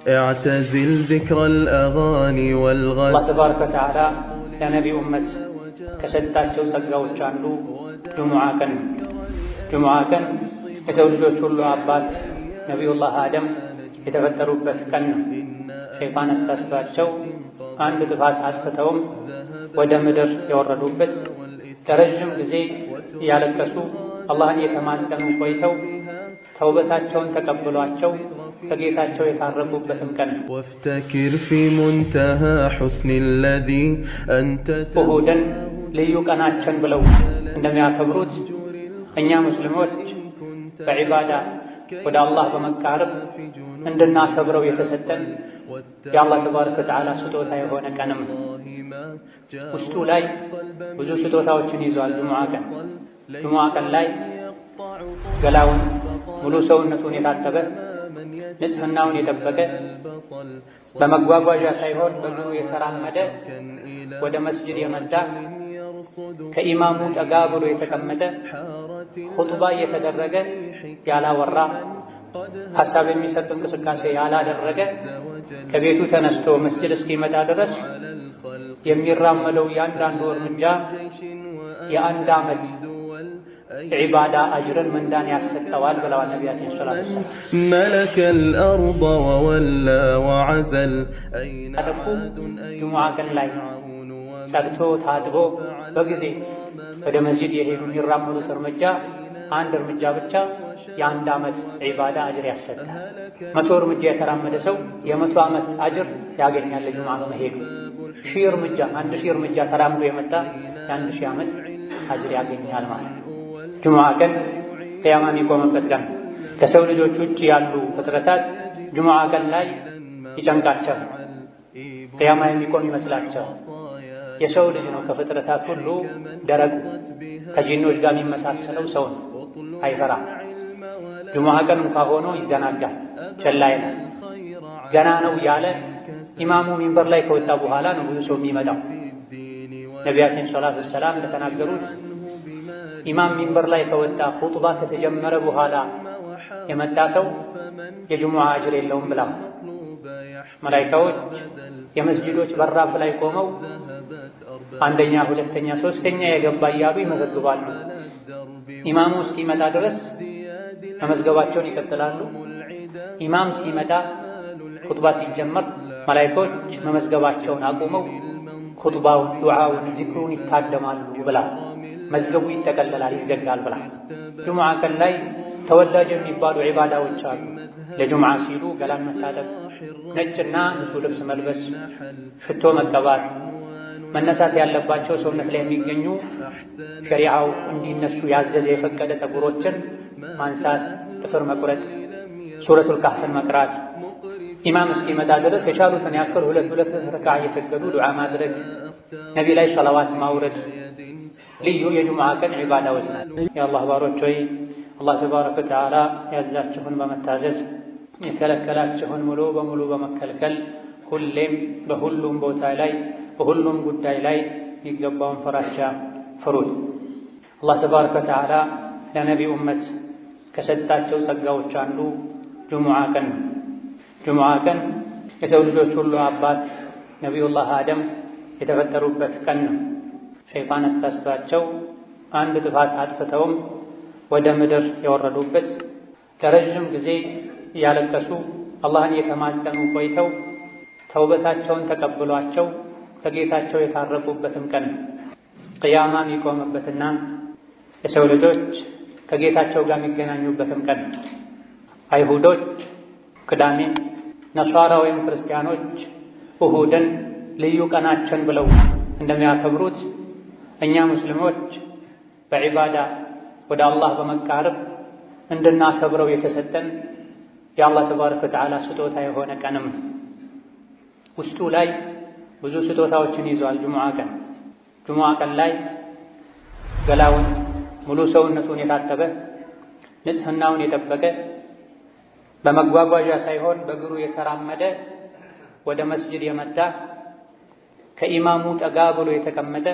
اعتزل ذكر الأغاني والغزل. الله تبارك وتعالى ለነቢ ኡመት ከሰጣቸው ጸጋዎች አንዱ ጁሙዓ ቀን የሰው ልጆች ሁሉ አባት ነቢዩላህ አደም የተፈጠሩበት ቀን ነው። ሸይጣን አሳስቷቸው አንድ ጥፋት አጥፍተውም ወደ ምድር የወረዱበት ለረጅም ጊዜ እያለቀሱ አላህን የተማጸኑ ቆይተው ተውበታቸውን ተቀብሏቸው ከጌታቸው የታረቁበትም ቀን ነው። وافتكر في منتهى حسن الذي أنت እሁድን ልዩ ቀናችን ብለው እንደሚያከብሩት እኛ ሙስሊሞች በዒባዳ ወደ አላህ በመቃረብ እንድናከብረው የተሰጠን የአላህ ተባረከ ወተዓላ ስጦታ የሆነ ቀንም ውስጡ ላይ ብዙ ስጦታዎችን ይዟል። ጁሙዓ ቀን ላይ ገላውን ሙሉ ሰውነቱን የታጠበ ንጽህናውን የጠበቀ በመጓጓዣ ሳይሆን በእግሩ የተራመደ ወደ መስጂድ የመጣ ከኢማሙ ጠጋ ብሎ የተቀመጠ ኹጥባ እየተደረገ ያላወራ ሐሳብ የሚሰጥ እንቅስቃሴ ያላደረገ ከቤቱ ተነስቶ መስጂድ እስኪመጣ ድረስ የሚራመደው የአንዳንዱ እርምጃ የአንድ ዓመት ዒባዳ አጅርን ምንዳን ያሰጠዋል ብለዋል ነቢያችን ሰለላሁ ዐለይሂ ወሰለም። ملك الأرض وولى وعزل ጁሙዓ ቀን ላይ ጸድቶ ታጥቦ በጊዜ ወደ መስጂድ የሄዱ የሚራመዱት እርምጃ አንድ እርምጃ ብቻ የአንድ ዓመት ዒባዳ አጅር ያሰጣል። 100 እርምጃ የተራመደ ሰው የ100 ዓመት አጅር ያገኛል። ለጁሙዓ መሄዱ 1000 እርምጃ ተራምዶ የመጣ የ1000 ዓመት አጅር ያገኛል ማለት ነው። ጁሙዓ ቀን ቂያማ የሚቆምበት ቀን ከሰው ልጆች ውጭ ያሉ ፍጥረታት ጁሙዓ ቀን ላይ ይጨንቃቸዋል። ቂያማ የሚቆም ይመስላቸዋል። የሰው ልጅ ነው ከፍጥረታት ሁሉ ደረቁ ከጂኖች ጋር የሚመሳሰለው ሰው ነው። አይፈራም። ጁሙዓ ቀን እንኳ ሆኖ ይዘናጋል፣ ቸል ይላል። ገና ነው ያለ ኢማሙ ሚንበር ላይ ከወጣ በኋላ ነው ብዙ ሰው የሚመጣው። ነቢያችን ሰለላሁ ዐለይሂ ወሰለም እንደተናገሩት ኢማም ሚንበር ላይ ከወጣ ኹጥባ ከተጀመረ በኋላ የመጣ ሰው የጁሙዓ አጅር የለውም ብላ መላኢካዎች የመስጂዶች በራፍ ላይ ቆመው አንደኛ፣ ሁለተኛ፣ ሶስተኛ የገባ እያሉ ይመዘግባሉ። ኢማሙ እስኪመጣ ድረስ መመዝገባቸውን ይቀጥላሉ። ኢማም ሲመጣ ኹጥባ ሲጀመር መላኢካዎች መመዝገባቸውን አቁመው ኹጥባውን፣ ዱዓውን፣ ዚክሩን ይታደማሉ ብላ መዝገቡ ይጠቀለላል፣ ይዘጋል ብላ። ጁሙዓ ቀን ላይ ተወዳጅ የሚባሉ ዒባዳዎች አሉ። ለጁሙዓ ሲሉ ገላን መታጠብ፣ ነጭና ንጹህ ልብስ መልበስ፣ ሽቶ መቀባት፣ መነሳት ያለባቸው ሰውነት ላይ የሚገኙ ሸሪዓው እንዲነሱ ያዘዘ የፈቀደ ጠጉሮችን ማንሳት፣ ጥፍር መቁረጥ፣ ሱረቱል ካህፍን መቅራት፣ ኢማም እስኪመጣ ድረስ የቻሉትን ያክል ሁለት ረክዓ እየሰገዱ ዱዓ ማድረግ፣ ነቢ ላይ ሰላዋት ማውረድ ልዩ የጁሙዓ ቀን ዒባዳዎች ናቸው። የአላህ ባሮች ሆይ አላህ ተባረከ ወተዓላ ያዛችሁን በመታዘዝ የከለከላችሁን ሙሉ በሙሉ በመከልከል ሁሌም በሁሉም ቦታ ላይ በሁሉም ጉዳይ ላይ የሚገባውን ፍራቻ ፍሩት። አላህ ተባረከ ወተዓላ ለነቢ ኡመት ከሰጣቸው ጸጋዎች አንዱ ጁሙዓ ቀን ነው። ጁሙዓ ቀን የሰው ልጆች ሁሉ አባት ነቢዩላህ አደም የተፈጠሩበት ቀን ነው። ሸይጣን አሳስቷቸው አንድ ጥፋት አጥፍተውም ወደ ምድር የወረዱበት ለረጅም ጊዜ እያለቀሱ አላህን የተማጸኑ ቆይተው ተውበታቸውን ተቀብሏቸው ከጌታቸው የታረቁበትም ቀን ነው። ቅያማ የሚቆምበትና የሰው ልጆች ከጌታቸው ጋር የሚገናኙበትም ቀን ነው። አይሁዶች ቅዳሜ፣ ነሷራ ወይም ክርስቲያኖች እሁድን ልዩ ቀናችን ብለው እንደሚያከብሩት እኛ ሙስሊሞች በዒባዳ ወደ አላህ በመቃረብ እንድናከብረው የተሰጠን የአላህ ተባረከ ወተዓላ ስጦታ የሆነ ቀንም ውስጡ ላይ ብዙ ስጦታዎችን ይዟል። ጁሙዓ ቀን ላይ ገላውን ሙሉ ሰውነቱን የታጠበ ንጽህናውን የጠበቀ በመጓጓዣ ሳይሆን በእግሩ የተራመደ ወደ መስጂድ የመጣ ከኢማሙ ጠጋ ብሎ የተቀመጠ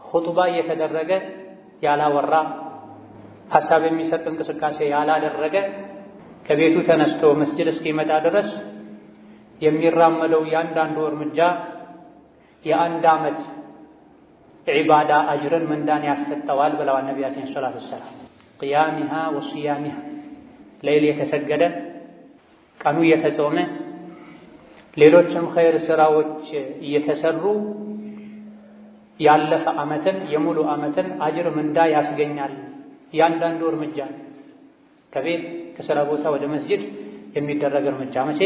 ኹጥባ እየተደረገ ያላወራ ሐሳብ የሚሰጥ እንቅስቃሴ ያላደረገ ከቤቱ ተነስቶ መስጂድ እስኪመጣ ድረስ የሚራመደው ያንዳንዱ እርምጃ የአንድ ዓመት ዒባዳ አጅርን ምንዳን ያሰጠዋል ብለዋል ነቢያችን ሰለላሁ ዐለይሂ ወሰለም። ቅያሚሃ ወሲያሚሃ ሌሊት የተሰገደ ቀኑ የተጾመ ሌሎችም ኸይር ስራዎች እየተሰሩ ያለፈ ዓመትን የሙሉ ዓመትን አጅር ምንዳ ያስገኛል። ያንዳንዱ እርምጃ ከቤት ከሥራ ቦታ ወደ መስጂድ የሚደረግ እርምጃ መቼ?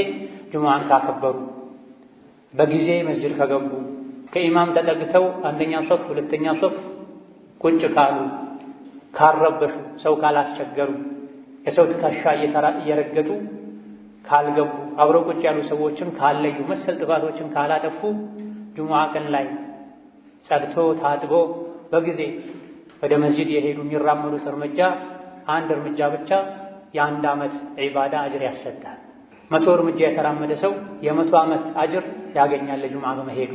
ጁሙዓን ካከበሩ፣ በጊዜ መስጂድ ከገቡ፣ ከኢማም ተጠግተው አንደኛ ሶፍ ሁለተኛ ሶፍ ቁጭ ካሉ፣ ካልረበሹ፣ ሰው ካላስቸገሩ፣ የሰው ትከሻ እየረገጡ ካልገቡ፣ አብረው ቁጭ ያሉ ሰዎችን ካለዩ፣ መሰል ጥፋቶችን ካላጠፉ ጁሙዓ ቀን ላይ ጸድቶ ታጥቦ በጊዜ ወደ መስጂድ የሄዱ የሚራመዱት እርምጃ አንድ እርምጃ ብቻ የአንድ ዓመት ዒባዳ አጅር ያሰጣል። 100 እርምጃ የተራመደ ሰው የ100 ዓመት አጅር ያገኛል ለጁሙዓ በመሄዱ።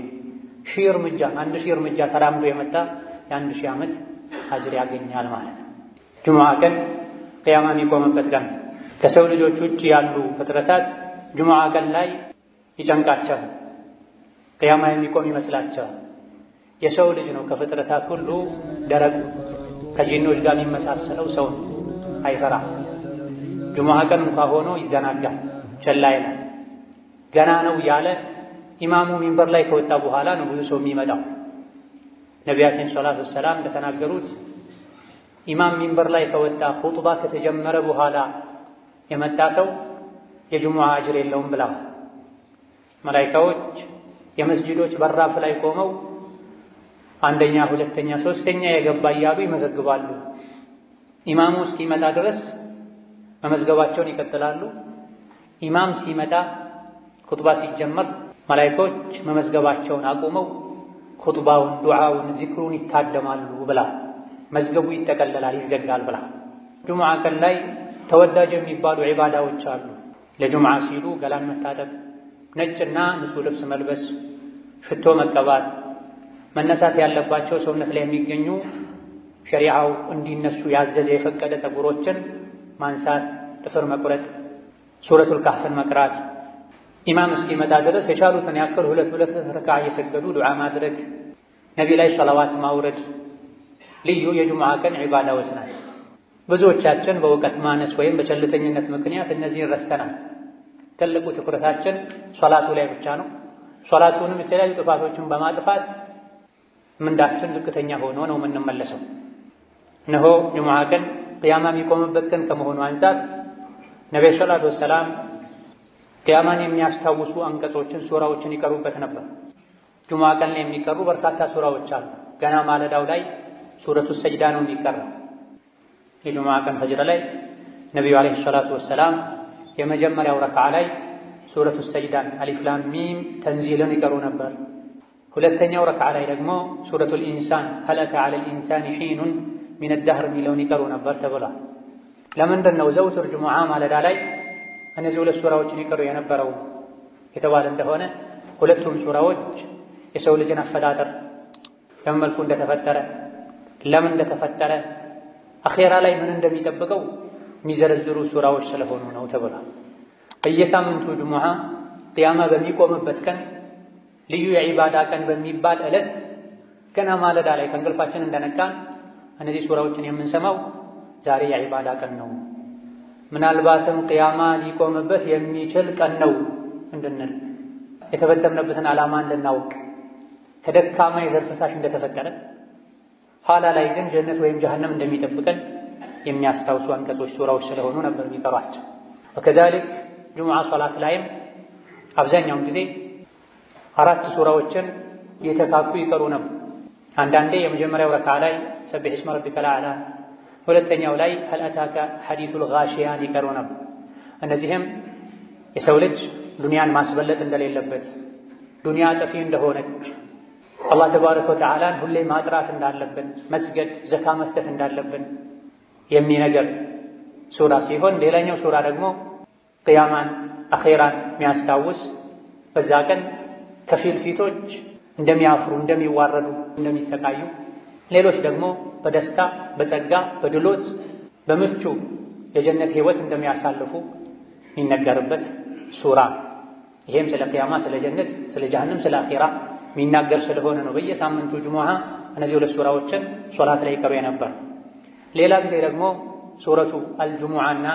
1000 እርምጃ 1000 እርምጃ ተራምዶ የመጣ የ1000 ዓመት አጅር ያገኛል ማለት ነው። ጁሙዓ ቀን ቅያማ የሚቆምበት ቀን ከሰው ልጆች ውጭ ያሉ ፍጥረታት ጁሙዓ ቀን ላይ ይጨንቃቸዋል፣ ቅያማ የሚቆም ይመስላቸዋል። የሰው ልጅ ነው ከፍጥረታት ሁሉ ደረቅ ከጂኖች ጋር የሚመሳሰለው ሰው አይፈራም። ጁሙዓ ቀን እንኳ ሆኖ ይዘናጋል፣ ቸላ ይላል። ገና ነው ያለ ኢማሙ ሚንበር ላይ ከወጣ በኋላ ነው ብዙ ሰው የሚመጣው። ነቢያችን ሰለላሁ ዐለይሂ ወሰለም እንደተናገሩት ኢማም ሚንበር ላይ ከወጣ ኹጥባ ከተጀመረ በኋላ የመጣ ሰው የጁሙዓ አጅር የለውም ብለዋል። መላኢካዎች የመስጂዶች በራፍ ላይ ቆመው አንደኛ፣ ሁለተኛ፣ ሶስተኛ የገባ እያሉ ይመዘግባሉ። ኢማሙ እስኪመጣ ድረስ መመዝገባቸውን ይቀጥላሉ። ኢማም ሲመጣ ኹጥባ ሲጀመር መላኢካዎች መመዝገባቸውን አቁመው ኹጥባውን፣ ዱዓውን፣ ዚክሩን ይታደማሉ ብላ መዝገቡ ይጠቀለላል፣ ይዘጋል ብላ። ጁሙዓ ቀን ላይ ተወዳጅ የሚባሉ ዒባዳዎች አሉ። ለጁሙዓ ሲሉ ገላን መታጠብ፣ ነጭና ንጹህ ልብስ መልበስ፣ ሽቶ መቀባት፣ መነሳት ያለባቸው ሰውነት ላይ የሚገኙ ሸሪዓው እንዲነሱ ያዘዘ የፈቀደ ፀጉሮችን ማንሳት፣ ጥፍር መቁረጥ፣ ሱረቱል ካህፍን መቅራት፣ ኢማም እስኪመጣ ድረስ የቻሉትን ያክል ሁለት ረክዓ እየሰገዱ ዱዓ ማድረግ፣ ነቢ ላይ ሰላዋት ማውረድ ልዩ የጁሙዓ ቀን ዒባዳዎች ናቸው። ብዙዎቻችን በእውቀት ማነስ ወይም በቸልተኝነት ምክንያት እነዚህን ረስተናል። ትልቁ ትኩረታችን ሶላቱ ላይ ብቻ ነው። ሶላቱንም የተለያዩ ጥፋቶችን በማጥፋት ምንዳችን ዝቅተኛ ሆኖ ነው የምንመለሰው። እነሆ ጁሙዓ ቀን ቅያማ የሚቆምበት ቀን ከመሆኑ አንፃር ነብዩ ሰለላሁ ዐለይሂ ወሰለም ቅያማን የሚያስታውሱ አንቀጾችን፣ ሱራዎችን ይቀሩበት ነበር። ጁሙዓ ቀን ላይ የሚቀሩ በርካታ ሱራዎች አሉ። ገና ማለዳው ላይ ሱረቱ ሰጅዳ ነው የሚቀራው። የጁሙዓ ቀን ፈጅር ላይ ነብዩ አለይሂ ሰላቱ ወሰላም የመጀመሪያው ረክዓ ላይ ሱረቱ ሰጅዳን አሊፍ ላም ሚም ተንዚልን ይቀሩ ነበር። ሁለተኛው ረክዓ ላይ ደግሞ ሱረቱል ኢንሳን ሀል አታ ዐለል ኢንሳኒ ሒኑን ሚነ ደህር የሚለውን ይቀሩ ነበር ተብሏል። ለምንድን ነው ዘውትር ጁሙዓ ማለዳ ላይ እነዚህ ሁለት ሱራዎችን ይቀሩ የነበረው የተባለ እንደሆነ ሁለቱም ሱራዎች የሰው ልጅን አፈጣጠር በምን መልኩ እንደተፈጠረ፣ ለምን እንደተፈጠረ፣ አኼራ ላይ ምን እንደሚጠብቀው የሚዘረዝሩ ሱራዎች ስለሆኑ ነው ተብሏል። በየሳምንቱ ጁሙዓ ቅያማ በሚቆምበት ቀን ልዩ የዒባዳ ቀን በሚባል ዕለት ገና ማለዳ ላይ ከእንቅልፋችን እንደነቃን እነዚህ ሱራዎችን የምንሰማው ዛሬ የዒባዳ ቀን ነው፣ ምናልባትም ቅያማ ሊቆምበት የሚችል ቀን ነው እንድንል፣ የተፈጠርንበትን ዓላማ እንድናውቅ፣ ከደካማ የዘር ፈሳሽ እንደተፈጠረ ኋላ ላይ ግን ጀነት ወይም ጀሀነም እንደሚጠብቀን የሚያስታውሱ አንቀጾች ሱራዎች ስለሆኑ ነበር የሚቀሯቸው። ወከዛሊክ ጁሙዓ ሶላት ላይም አብዛኛውን ጊዜ 4 ሱራዎችን የተካኩ ይቀሩ ነበር። አንዳንዴ የመጀመሪያው ረክዓ ላይ ሰቢሕ እስመ ረቢከል አዕላ፣ ሁለተኛው ላይ ሀል አታከ ሐዲሱል ጋሺያን ይቀሩ ነበር። እነዚህም የሰው ልጅ ዱንያን ማስበለጥ እንደሌለበት፣ ዱንያ ጠፊ እንደሆነች፣ አላህ ተባረከ ወተዓላን ሁሌ ማጥራት እንዳለብን፣ መስገድ፣ ዘካ መስጠት እንዳለብን የሚነገር ሱራ ሲሆን ሌላኛው ሱራ ደግሞ ቅያማን አኼራን የሚያስታውስ በዛ ቀን ከፊል ፊቶች እንደሚያፍሩ፣ እንደሚዋረዱ፣ እንደሚሰቃዩ፣ ሌሎች ደግሞ በደስታ በጸጋ በድሎት በምቹ የጀነት ህይወት እንደሚያሳልፉ የሚነገርበት ሱራ። ይሄም ስለ ቂያማ፣ ስለ ጀነት፣ ስለ ጀሃነም፣ ስለ አኺራ የሚናገር ስለሆነ ነው በየሳምንቱ ጁሙዓ እነዚህ ሁለት ሱራዎችን ሶላት ላይ ይቀሩ ነበር። ሌላ ጊዜ ደግሞ ሱረቱ አልጁሙዓና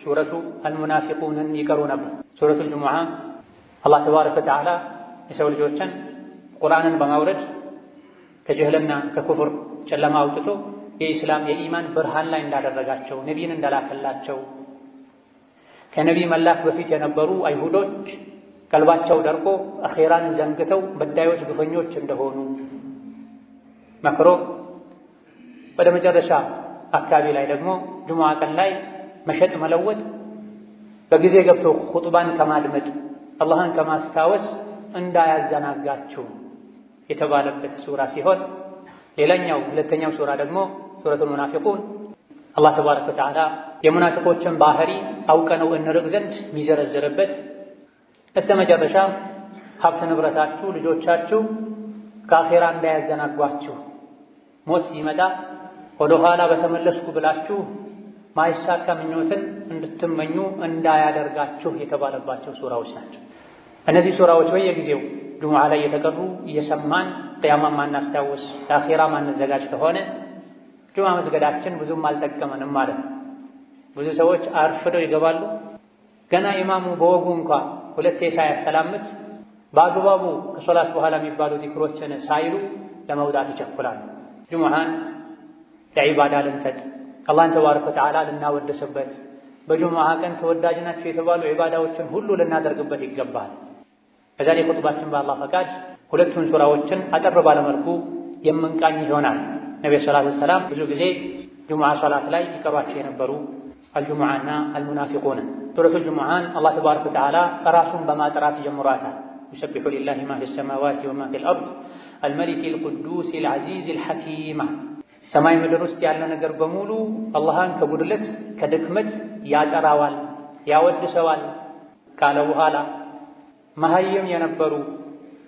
ሱረቱ አልሙናፊቁንን ይቀሩ ነበር። ሱረቱ አልጁሙዓ አላህ ተባረከ ወተዓላ የሰው ልጆችን ቁርአንን በማውረድ ከጅህልና ከኩፍር ጨለማ አውጥቶ የኢስላም የኢማን ብርሃን ላይ እንዳደረጋቸው ነቢይን እንዳላከላቸው ከነቢይ መላክ በፊት የነበሩ አይሁዶች ቀልባቸው ደርቆ አኼራን ዘንግተው በዳዮች ግፈኞች እንደሆኑ መክሮ ወደ መጨረሻ አካባቢ ላይ ደግሞ ጁሙዓ ቀን ላይ መሸጥ መለወጥ በጊዜ ገብቶ ኹጥባን ከማድመጥ አላህን ከማስታወስ እንዳያዘናጋችሁ የተባለበት ሱራ ሲሆን ሌላኛው ሁለተኛው ሱራ ደግሞ ሱረቱል ሙናፊቁን አላህ ተባረከ ወተዓላ የሙናፊቆችን ባህሪ አውቀነው እንርቅ ዘንድ የሚዘረዝርበት እስከ መጨረሻ ሀብት ንብረታችሁ፣ ልጆቻችሁ ከአኼራ እንዳያዘናጓችሁ ሞት ሲመጣ ወደ ኋላ በተመለስኩ ብላችሁ ማይሳካ ምኞትን እንድትመኙ እንዳያደርጋችሁ የተባለባቸው ሱራዎች ናቸው። እነዚህ ሱራዎች በየጊዜው ጁሙዓ ላይ የተቀሩ እየሰማን ቂያማ ማናስታውስ ለአኼራ ማንዘጋጅ ከሆነ ጁሙዓ መስገዳችን ብዙም አልጠቀመንም ማለት ነው። ብዙ ሰዎች አርፍደው ይገባሉ። ገና ኢማሙ በወጉ እንኳ ሁለቴ ሳያሰላምት በአግባቡ ከሶላት በኋላ የሚባሉ ዚክሮችን ሳይሉ ለመውጣት ይቸኩላሉ። ጁሙዓን ለዒባዳ ልንሰጥ አላህን ተባረከ ወተዓላ ልናወድስበት በጁሙዓ ቀን ተወዳጅ ናቸው የተባሉ ዒባዳዎችን ሁሉ ልናደርግበት ይገባል። ከዛሬ ኹጥባችን በአላህ ፈቃድ ሁለቱን ሱራዎችን አጠር ባለመልኩ የምንቃኝ ይሆናል። ነብዩ ሰለላሁ ዐለይሂ ወሰለም ብዙ ጊዜ ጁሙዓ ሶላት ላይ ይቀሯቸው የነበሩ አልጁሙዓና አልሙናፊቁን። ሱረቱል ጁሙዓን አላህ ተባረከ ወተዓላ ራሱን በማጥራት ጀምሯታል። يسبح لله ما في السماوات وما في الأرض الملك القدوس العزيز الحكيم ሰማይ ምድር ውስጥ ያለ ነገር በሙሉ አላህን ከጉድለት ከድክመት ያጠራዋል ያወድሰዋል ካለ በኋላ መሀይም የነበሩ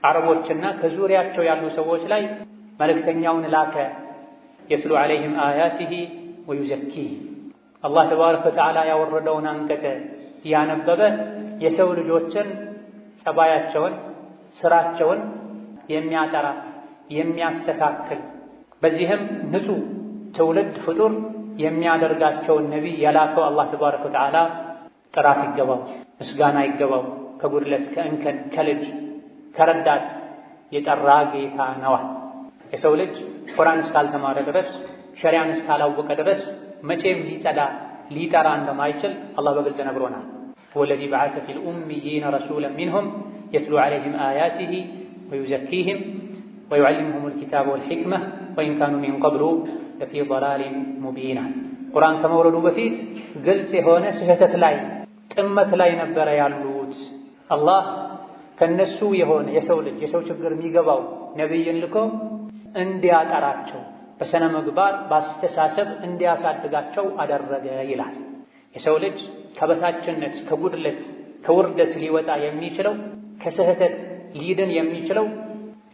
አረቦችና ከዙሪያቸው ያሉ ሰዎች ላይ መልእክተኛውን ላከ። የትሉ ዐለይሂም አያቲሂ ወዩዘኪህ አላህ ተባረከ ወተዓላ ያወረደውን አንቀጽ ያነበበ የሰው ልጆችን ጸባያቸውን ስራቸውን የሚያጠራ የሚያስተካክል በዚህም ንጹህ ትውልድ ፍጡር የሚያደርጋቸውን ነቢይ የላከው አላህ ተባረከ ወተዓላ ጥራት ይገባው፣ ምስጋና ይገባው። ከጉድለት ከእንከን ከልጅ ከረዳት የጠራ ጌታ ነዋ። የሰው ልጅ ቁርአን እስካልተማረ ድረስ ሸሪዓን እስካላወቀ ድረስ መቼም ሊጸዳ ሊጠራ እንደማይችል አላህ በግልጽ ነግሮናል። ወለዚ በዐሰ ፊል ኡሚይነ ረሱለን ሚንሁም የትሉ ዐለይሂም አያቲሂ ወዩዘኪሂም ወዩዐልሊሙሁሙል ኪታበ ወልሒክመህ ወኢን ካኑ ሚን ቀብሉ ለፊ ضላሊን ሙቢን። ቁርአን ከመውረዱ በፊት ግልጽ የሆነ ስህተት ላይ ጥመት ላይ ነበረ ያሉት። አላህ ከነሱ የሆነ የሰው ልጅ የሰው ችግር የሚገባው ነቢይን ልኮ እንዲያጠራቸው በሰነ ምግባር በአስተሳሰብ እንዲያሳድጋቸው አደረገ ይላል። የሰው ልጅ ከበታችነት ከጉድለት ከውርደት ሊወጣ የሚችለው ከስህተት ሊድን የሚችለው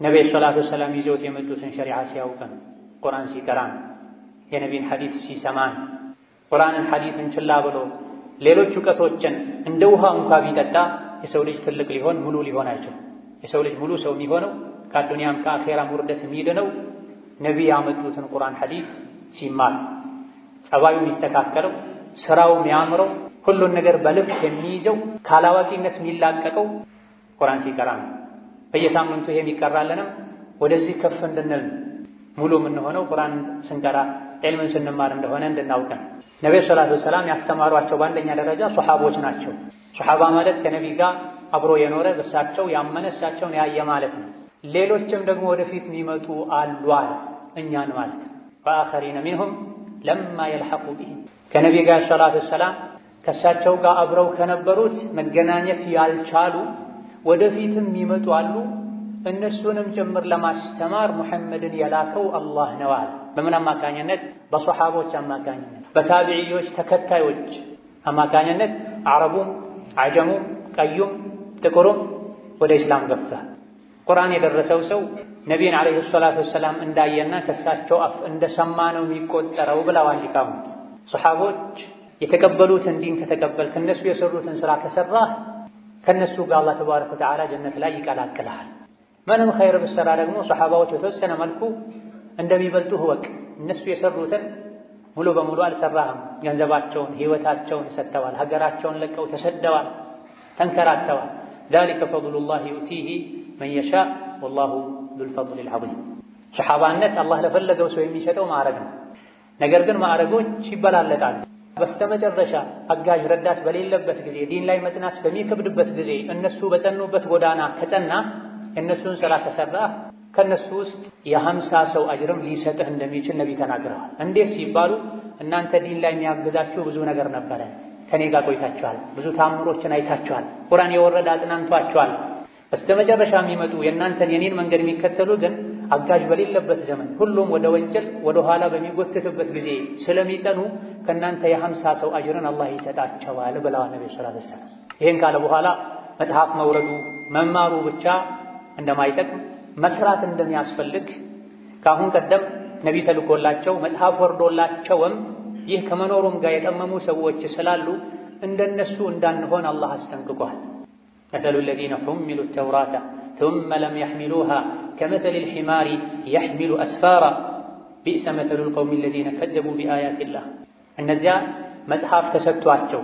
ነቢዩ ሰለላሁ ዐለይሂ ወሰለም ይዘውት የመጡትን ሸሪዓ ሲያውቀን ቁርአን ሲቀራን የነቢይን ሐዲስ ሲሰማን ቁርአንን ሐዲስን ችላ ብሎ ሌሎች እውቀቶችን እንደ ውሃ እንኳ ቢጠጣ የሰው ልጅ ትልቅ ሊሆን ሙሉ ሊሆን አይችልም። የሰው ልጅ ሙሉ ሰው የሚሆነው ከአዱንያም ከአኼራም ውርደት የሚድነው ነቢይ ያመጡትን ቁርአን ሐዲስ ሲማር ጸባዩ የሚስተካከለው ስራው የሚያምረው ሁሉን ነገር በልብ የሚይዘው ካላዋቂነት የሚላቀቀው ቁርአን ሲቀራ ነው። በየሳምንቱ ይሄ የሚቀራለንም ወደዚህ ከፍ እንድንል ሙሉ የምንሆነው ቁርአን ስንቀራ ዒልምን ስንማር እንደሆነ እንድናውቀን ነብዩ ሰለላሁ ዐለይሂ ወሰለም ያስተማሯቸው በአንደኛ ደረጃ ሱሐቦች ናቸው። ሱሐባ ማለት ከነቢይ ጋር አብሮ የኖረ በሳቸው ያመነ እሳቸውን ያየ ማለት ነው። ሌሎችም ደግሞ ወደፊት የሚመጡ አሉ አለ እኛን ማለት ወአኸሪነ ሚንሁም ለማ የልሐቁ ቢሂም ከነቢይ ጋር ሰለላሁ ዐለይሂ ወሰለም ከእሳቸው ጋር አብረው ከነበሩት መገናኘት ያልቻሉ ወደፊትም የሚመጡ አሉ። እነሱንም ጭምር ለማስተማር ሙሐመድን የላከው አላህ ነው አለ። በምን አማካኝነት? በሱሐቦች አማካኝነት፣ በታቢዒዎች ተከታዮች አማካኝነት አረቡም አጀሙም ቀዩም ጥቁሩም ወደ ኢስላም ገብቷል። ቁርአን የደረሰው ሰው ነቢይን ዓለይሂ ሰላቱ ወሰላም እንዳየና ከሳቸው አፍ እንደሰማ ነው የሚቆጠረው ብለዋል ሊቃውንት። ሱሐቦች የተቀበሉትን ዲን ከተቀበልክ እነሱ የሰሩትን ስራ ከሰራህ ከነሱ ጋር አላህ ተባረከ ወተዓላ ጀነት ላይ ይቀላቅልሃል። ምንም ኸይር ብትሰራ ደግሞ ሷሐባዎች በተወሰነ መልኩ እንደሚበልጡህ እወቅ። እነሱ የሰሩትን ሙሉ በሙሉ አልሰራህም። ገንዘባቸውን፣ ህይወታቸውን ሰጥተዋል። ሀገራቸውን ለቀው ተሰደዋል፣ ተንከራተዋል። ዛሊከ ፈድሉላሂ ዩእቲሂ መን የሻእ ወላሁ ዙል ፈድሊል ዐዚም። ሷሐባነት አላህ ለፈለገው ሰው የሚሰጠው ማዕረግ ነው። ነገር ግን ማዕረጎች ይበላለጣሉ። በስተመጨረሻ አጋዥ ረዳት በሌለበት ጊዜ፣ ዲን ላይ መጽናት በሚከብድበት ጊዜ እነሱ በጸኑበት ጎዳና ከጸና የእነሱን ሥራ ከሠራህ ከእነሱ ውስጥ የ50 ሰው አጅርም ሊሰጥህ እንደሚችል ነቢ ተናግረዋል። እንዴት ሲባሉ እናንተ ዲን ላይ የሚያግዛችሁ ብዙ ነገር ነበረ፣ ከኔ ጋር ቆይታችኋል፣ ብዙ ታምሮችን አይታችኋል፣ ቁርአን የወረደ አጽናንቷችኋል። በስተመጨረሻ የሚመጡ የእናንተን የኔን መንገድ የሚከተሉ ግን አጋዥ በሌለበት ዘመን ሁሉም ወደ ወንጀል ወደ ኋላ በሚጎትትበት ጊዜ ስለሚጸኑ ከእናንተ የ50 ሰው አጅርን አላህ ይሰጣቸዋል ብለዋል ነቢ ሰለላሁ ዐለይሂ ወሰለም። ይህን ካለ በኋላ መጽሐፍ መውረዱ መማሩ ብቻ እንደማይጠቅም መስራት እንደሚያስፈልግ ከአሁን ቀደም ነቢ ተልኮላቸው መጽሐፍ ወርዶላቸውም ይህ ከመኖሩም ጋር የጠመሙ ሰዎች ስላሉ እንደነሱ እንዳንሆን አላህ አስጠንቅቋል። መተሉ ለዚነ ሑሚሉ ተውራተ ثم لم يحملوها كمثل الحمار يحمل أسفارا بئس مثل القوم الذين كذبوا بآيات الله። እነዚያ መጽሐፍ ተሰጥቷቸው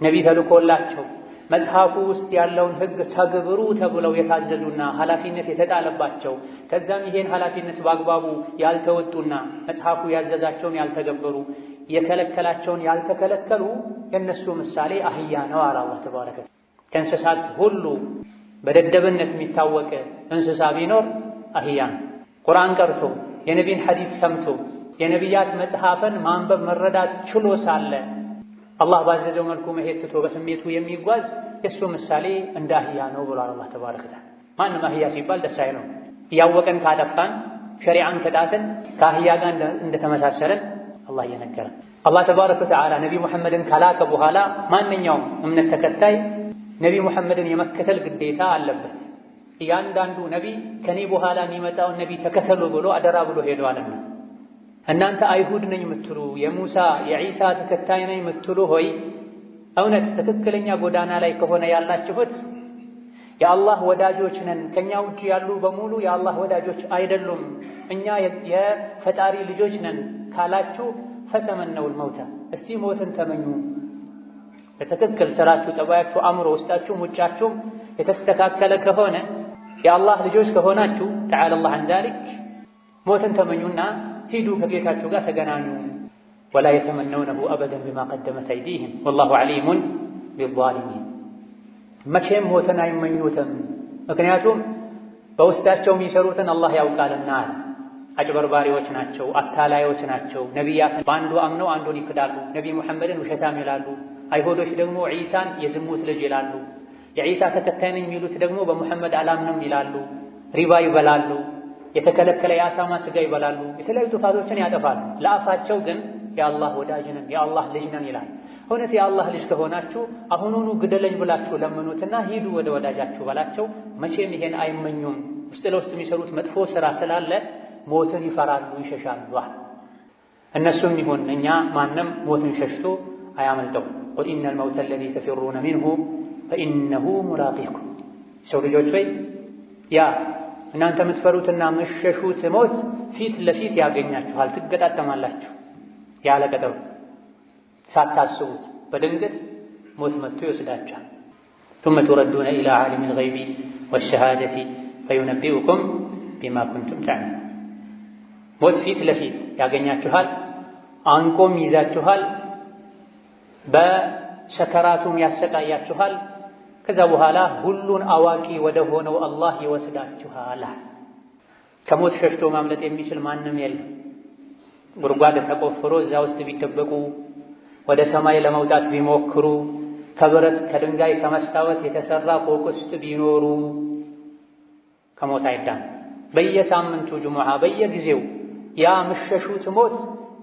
ነቢ ተልኮላቸው መጽሐፉ ውስጥ ያለውን ሕግ ተግብሩ ተብለው የታዘዙና ኃላፊነት የተጣለባቸው ከዛም ይሄን ኃላፊነት በአግባቡ ያልተወጡና መጽሐፉ ያዘዛቸውን ያልተገበሩ የከለከላቸውን ያልተከለከሉ የነሱ ምሳሌ አህያ ነው አለ አላህ ተባረከ። ከእንስሳት ሁሉ በደደብነት የሚታወቅ እንስሳ ቢኖር አህያ ነው። ቁርአን ቀርቶ የነቢን ሐዲስ ሰምቶ የነቢያት መጽሐፍን ማንበብ መረዳት ችሎ ሳለ አላህ ባዘዘው መልኩ መሄድ ትቶ በስሜቱ የሚጓዝ የሱ ምሳሌ እንደ አህያ ነው ብሏል አላህ ተባረከ ወተዓላ። ማንም አህያ ሲባል ደስ አይለውም። እያወቀን ካጠፋን ሸሪዓን ከጣስን ከአህያ ጋር እንደተመሳሰለን አላህ እየነገረን። አላህ ተባረከ ወተዓላ ነቢ ሙሐመድን ከላከ በኋላ ማንኛውም እምነት ተከታይ ነቢ ሙሐመድን የመከተል ግዴታ አለበት። እያንዳንዱ ነቢ ከኔ በኋላ የሚመጣውን ነቢ ተከተሉ ብሎ አደራ ብሎ ሄደዋልና እናንተ አይሁድ ነኝ የምትሉ የሙሳ የዒሳ ተከታይ ነኝ የምትሉ ሆይ እውነት ትክክለኛ ጎዳና ላይ ከሆነ ያላችሁት የአላህ ወዳጆች ነን፣ ከኛ ውጭ ያሉ በሙሉ የአላህ ወዳጆች አይደሉም፣ እኛ የፈጣሪ ልጆች ነን ካላችሁ ፈተመነውል መውታ፣ እስቲ ሞትን ተመኙ። በትክክል ስራችሁ፣ ጸባያችሁ፣ አእምሮ፣ ውስጣችሁም ውጫችሁም የተስተካከለ ከሆነ የአላህ ልጆች ከሆናችሁ ተዓላ አላህ ዐን ዛሊክ ሞትን ተመኙና ሂዱ ከጌታችሁ ጋር ተገናኙ። ወላ የተመነውነሁ አበደን ቢማ ቀደመት አይዲህም ወላሁ ዐሊሙን ቢዛሊሚን። መቼም ሞትን አይመኙትም፣ ምክንያቱም በውስጣቸው የሚሰሩትን አላህ ያውቃልና። አጭበርባሪዎች ናቸው፣ አታላዮች ናቸው። ነቢያትን በአንዱ አምነው አንዱን ይክዳሉ። ነቢ ሙሐመድን ውሸታም ይላሉ። አይሁዶች ደግሞ ዒሳን የዝሙት ልጅ ይላሉ። የዒሳ ተከታይ ነኝ የሚሉት ደግሞ በሙሐመድ አላምንም ይላሉ። ሪባ ይበላሉ። የተከለከለ የአሳማ ስጋ ይበላሉ። የተለያዩ ጥፋቶችን ያጠፋሉ። ለአፋቸው ግን የአላህ ወዳጅ ነን የአላህ ልጅ ነን ይላል። እውነት የአላህ ልጅ ከሆናችሁ አሁኑኑ ግደለኝ ብላችሁ ለምኑትና ሂዱ ወደ ወዳጃችሁ በላቸው። መቼም ይሄን አይመኙም። ውስጥ ለውስጥ የሚሰሩት መጥፎ ስራ ስላለ ሞትን ይፈራሉ፣ ይሸሻሉ። እነሱም ይሁን እኛ ማንም ሞትን ሸሽቶ አያመልጠው። ቁል ኢነል መውተ አለዚ ተፊሩነ ሚንሁ ፈኢነሁ ሙላቂኩም። ሰው ልጆች ወይ ያ እናንተ የምትፈሩትና የምትሸሹት ሞት ፊት ለፊት ያገኛችኋል፣ ትገጣጠማላችሁ። ያለ ቀጠሮ ሳታስቡት በድንገት ሞት መጥቶ ይወስዳችኋል። ثم تردون إلى عالم الغيب والشهادة فينبئكم بما كنتم تعملون። ሞት ፊት ለፊት ያገኛችኋል፣ አንቆም ይዛችኋል፣ በሰከራቱም ያሰቃያችኋል። ከዛ በኋላ ሁሉን አዋቂ ወደ ሆነው አላህ ይወስዳችኋል። ከሞት ሸሽቶ ማምለጥ የሚችል ማንም የለም። ጉድጓድ ተቆፍሮ እዛ ውስጥ ቢደበቁ፣ ወደ ሰማይ ለመውጣት ቢሞክሩ፣ ከብረት ከድንጋይ ከመስታወት የተሰራ ፎቅ ውስጥ ቢኖሩ ከሞት አይዳን። በየሳምንቱ ጁሙዓ በየጊዜው ያ ምሸሹት ሞት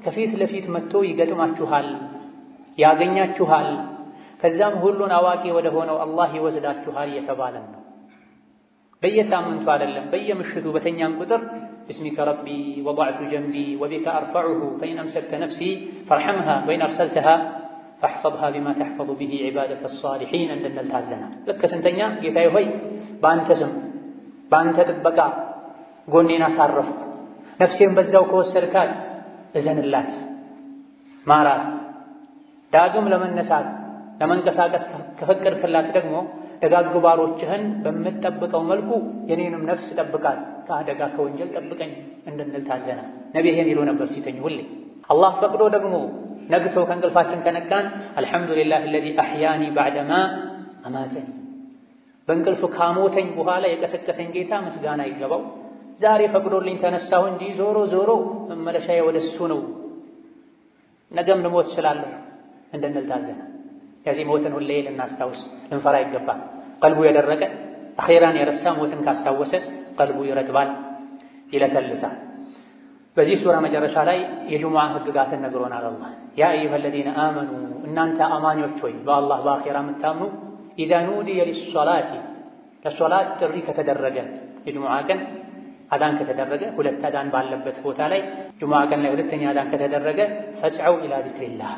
ከፊት ለፊት መጥቶ ይገጥማችኋል፣ ያገኛችኋል። ከዛም ሁሉን አዋቂ ወደ ሆነው አላህ ይወስዳችኋል እየተባለ ነው። በየሳምንቱ አይደለም፣ በየምሽቱ በተኛን ቁጥር ብስሚከ ረቢ ወضዕቱ ጀንቢ ወቢከ አርፈዑሁ ፈኢን አምሰክተ ነፍሲ ፈርሐምሃ ወኢን አርሰልተሃ فاحفظها بما تحفظ به عبادك الصالحين እንድንል ታዘናል። ልክ ስንተኛ ጌታዬ ሆይ በአንተ ስም በአንተ ጥበቃ ጎኔን አሳረፍኩ፣ ነፍሴን በዛው ከወሰድካት እዘንላት፣ ማራት፣ ዳግም ለመነሳት ለመንቀሳቀስ ከፈቀድክላት ደግሞ ደጋግ ባሮችህን በምትጠብቀው መልኩ የኔንም ነፍስ ጠብቃት፣ ከአደጋ ከወንጀል ጠብቀኝ እንድንል ታዘናል። ነቢይህን ይሉ ነበር ሲተኙ ሁሌ። አላህ ፈቅዶ ደግሞ ነግቶ ከእንቅልፋችን ከነቃን አልሐምዱሊላህ አለዚ አሕያኒ ባዕደማ አማተኒ፣ በእንቅልፍ ካሞተኝ በኋላ የቀሰቀሰኝ ጌታ ምስጋና ይገባው። ዛሬ ፈቅዶልኝ ተነሳሁ እንጂ ዞሮ ዞሮ መመለሻዬ ወደሱ ነው፣ ነገም ልሞት እችላለሁ እንድንል ታዘናል። ከዚህ ሞትን ሁሌ ልናስታውስ ልንፈራ ይገባል። ቀልቡ የደረቀ አኼራን የረሳ ሞትን ካስታወሰ ቀልቡ ይረጥባል፣ ይለሰልሳል። በዚህ ሱራ መጨረሻ ላይ የጁሙዓ ህግጋትን ነግሮናል። አላህ ያ አዩሀ ለዚነ አመኑ እናንተ አማኞች ሆይ በአላህ በአኼራ የምታምኑ ኢዛ ኑዲየ ሊሶላቲ ለሶላት ጥሪ ከተደረገ የጁሙዓ ቀን አዳን ከተደረገ ሁለት አዳን ባለበት ቦታ ላይ ጁሙዓ ቀን ላይ ሁለተኛ አዳን ከተደረገ ፈስዐው ኢላ ዚክሪላህ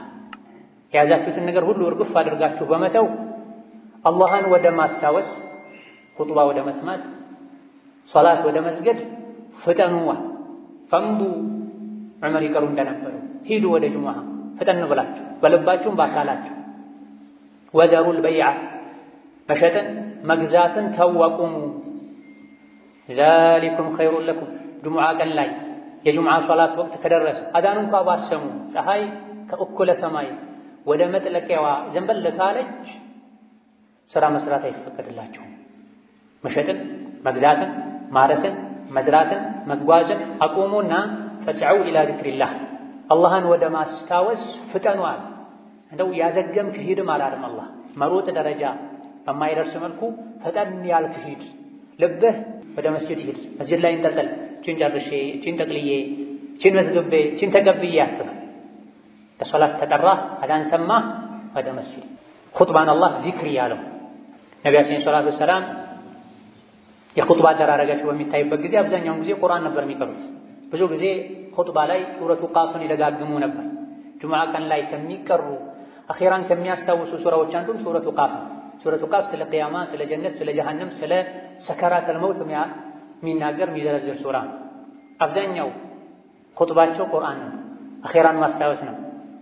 የያዛችሁትን ነገር ሁሉ እርግፍ አድርጋችሁ በመተው አላህን ወደ ማስታወስ ኹጥባ ወደ መስማት ሶላት ወደ መስገድ ፍጠኑዋ። ፈምዱ ዑመር ይቀሩ እንደነበሩ ሂዱ ወደ ጁሙዓ ፍጠን ብላችሁ በልባችሁም በአካላችሁ። ወዘሩል በይዐ መሸጥን መግዛትን ተወቁሙ ዛሊኩም ኸይሩን ለኩም ጁሙዓ ቀን ላይ የጁሙዓ ሶላት ወቅት ከደረሰ አዳኑ እንኳ ባሰሙ ፀሐይ ከእኩለ ሰማይ ወደ መጥለቂያዋ ዘንበል ካለች ሥራ መስራት አይፈቀድላችሁም። መሸጥን መግዛትን ማረስን መዝራትን መጓዝን አቁሙና ፈስዐው ኢላ ዚክሪላህ አላህን ወደ ማስታወስ ፍጠኗል። እንደው ያዘገምክ ሂድም አላለም አላህ። መሮጥ ደረጃ በማይደርስ መልኩ ፈጠን ያልክ ሂድ። ልብህ ወደ መስጂድ ሂድ፣ መስጂድ ላይ እንጠልጠል፣ እችን ጨርሼ እችን ጠቅልዬ እችን መዝግቤ እችን ተቀብዬ አትበል። ለሶላት ተጠራህ አዳን ሰማህ ወደ መስጂድ። ኹጥባን አላህ ዚክር ያለው ነቢያችን ሰለላሁ ዐለይሂ ወሰለም የኹጥባ አደራረጋቸው በሚታይበት ጊዜ አብዛኛውን ጊዜ ቁርአን ነበር የሚቀሩት። ብዙ ጊዜ ኹጥባ ላይ ሱረቱ ቃፍን ይደጋግሙ ነበር። ጁሙዓ ቀን ላይ ከሚቀሩ አኺራን ከሚያስታውሱ ሱራዎች አንዱም ሱረቱ ቃፍ ነው። ሱረቱ ቃፍ ስለ ቂያማ፣ ስለ ጀነት፣ ስለ ጀሃነም፣ ስለ ሰከራተል መውት የሚናገር የሚዘረዝር ሱራ። አብዛኛው ኹጥባቸው ቁርአን ነው፣ አኺራን ማስታወስ ነው።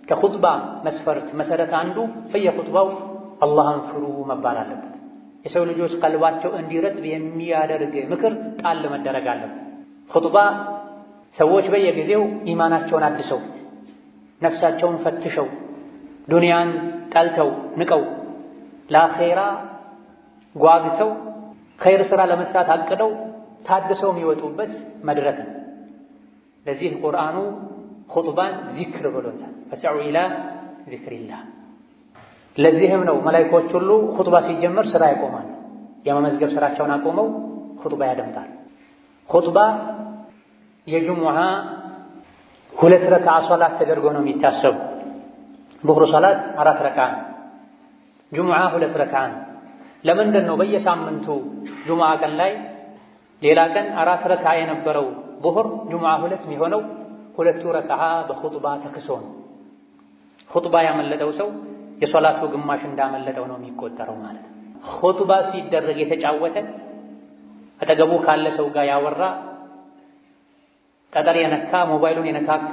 ከኹጥባ መስፈርት መሰረት አንዱ በየኹጥባው አላህን ፍሩ መባል አለበት። የሰው ልጆች ቀልባቸው እንዲረጥብ የሚያደርግ ምክር ጣል መደረግ አለበት። ኹጥባ ሰዎች በየጊዜው ኢማናቸውን አድሰው ነፍሳቸውን ፈትሸው ዱንያን ጠልተው ንቀው ለአኼራ ጓግተው ኸይር ሥራ ለመስራት አቅደው ታድሰው የሚወጡበት መድረክ ነው። ለዚህ ቁርአኑ ኹጥባን ዚክር ብሎታል። ፈስዐው ኢላ ዚክሪላህ። ለዚህም ነው መላኢኮች ሁሉ ኹጥባ ሲጀመር ስራ ያቆማሉ። የመመዝገብ ስራቸውን አቆመው ኹጥባ ያደምጣል። ኹጥባ የጁሙዓ 2 ረክዓ ሶላት ተደርጎ ነው የሚታሰቡ። ዙህር ሶላት 4 ረክዓ ነው። ጁሙዓ 2 ረክዓ ነው። ለምንድን ነው በየሳምንቱ ጁሙዓ ቀን ላይ ሌላ ቀን 4 ረክዓ የነበረው ዙህር ጁሙዓ 2 የሚሆነው? 2 ረክዓ በኹጥባ ተክሶ ነው። ኹጥባ ያመለጠው ሰው የሶላቱ ግማሽ እንዳመለጠው ነው የሚቆጠረው ማለት ነው። ኹጥባ ሲደረግ የተጫወተ አጠገቡ ካለ ሰው ጋር ያወራ ጠጠር የነካ ሞባይሉን የነካካ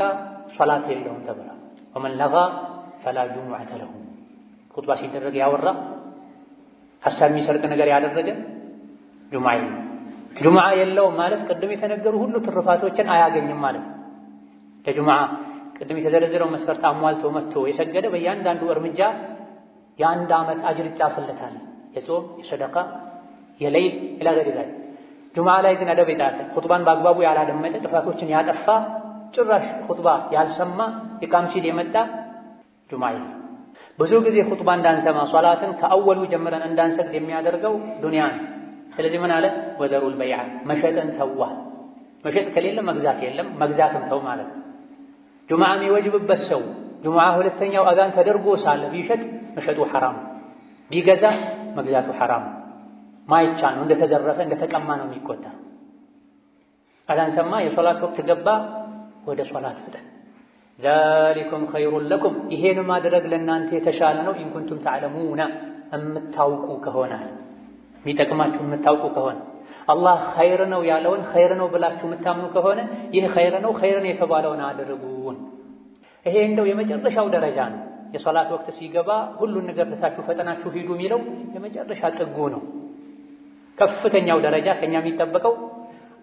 ሶላት የለውም ተብሏል። ወመን ለጋ ፈላ ጁሙዐተ ለሁ። ኹጥባ ሲደረግ ያወራ ሐሳብ የሚሰርቅ ነገር ያደረገ ጁሙዓ የለውም። ጁሙዓ የለውም ማለት ቅድም የተነገሩ ሁሉ ትርፋቶችን አያገኝም ማለት ነው። ለጁሙዓ ቅድም የተዘረዘረው መስፈርት አሟልቶ መጥቶ የሰገደ በእያንዳንዱ እርምጃ የ1 ዓመት አጅር ይጻፍለታል። የጾም የሰደቃ የሌይል ኢላ ገይሪ ዛሊክ። ጁሙዓ ላይ ግን አደብ የጣሰ ኹጥባን በአግባቡ ያላደመጠ ጥፋቶችን ያጠፋ ጭራሽ ኹጥባ ያልሰማ ኢቃም ሲል የመጣ ጁሙዓ የለም። ብዙ ጊዜ ኹጥባ እንዳንሰማ ሶላትን ከአወሉ ጀምረን እንዳንሰግድ የሚያደርገው ዱንያ ነው። ስለዚህ ምን አለ? ወዘሩል በይዐ መሸጥን ተዋ። መሸጥ ከሌለ መግዛት የለም፣ መግዛትም ተው ማለት ነው። ጁሙዓ የሚወጅብበት ሰው ጁሙዓ 2ኛው አዛን ተደርጎ ሳለ ቢሸጥ መሸጡ ሐራም፣ ቢገዛ መግዛቱ ሐራም። ማይቻል ነው፣ እንደተዘረፈ እንደተቀማ ነው የሚቆጠረው። አዛን ሰማ፣ የሶላት ወቅት ገባ፣ ወደ ሶላት ፍጠን። ዛሊኩም ኸይሩን ለኩም ይሄን ማድረግ ለእናንተ የተሻለ ነው። ኢን ኩንቱም ተዕለሙና የምታውቁ ከሆነ የሚጠቅማችሁ የምታውቁ ከሆነ አላህ ኸይር ነው ያለውን ኸይር ነው ብላችሁ የምታምኑ ከሆነ ይህ ኸይር ነው የተባለውን አድርጉን። ይሄ እንደው የመጨረሻው ደረጃ ነው። የሶላት ወቅት ሲገባ ሁሉን ነገር ትታችሁ ፈጠናችሁ ሂዱ የሚለው የመጨረሻ ጥጉ ነው። ከፍተኛው ደረጃ ከኛ የሚጠበቀው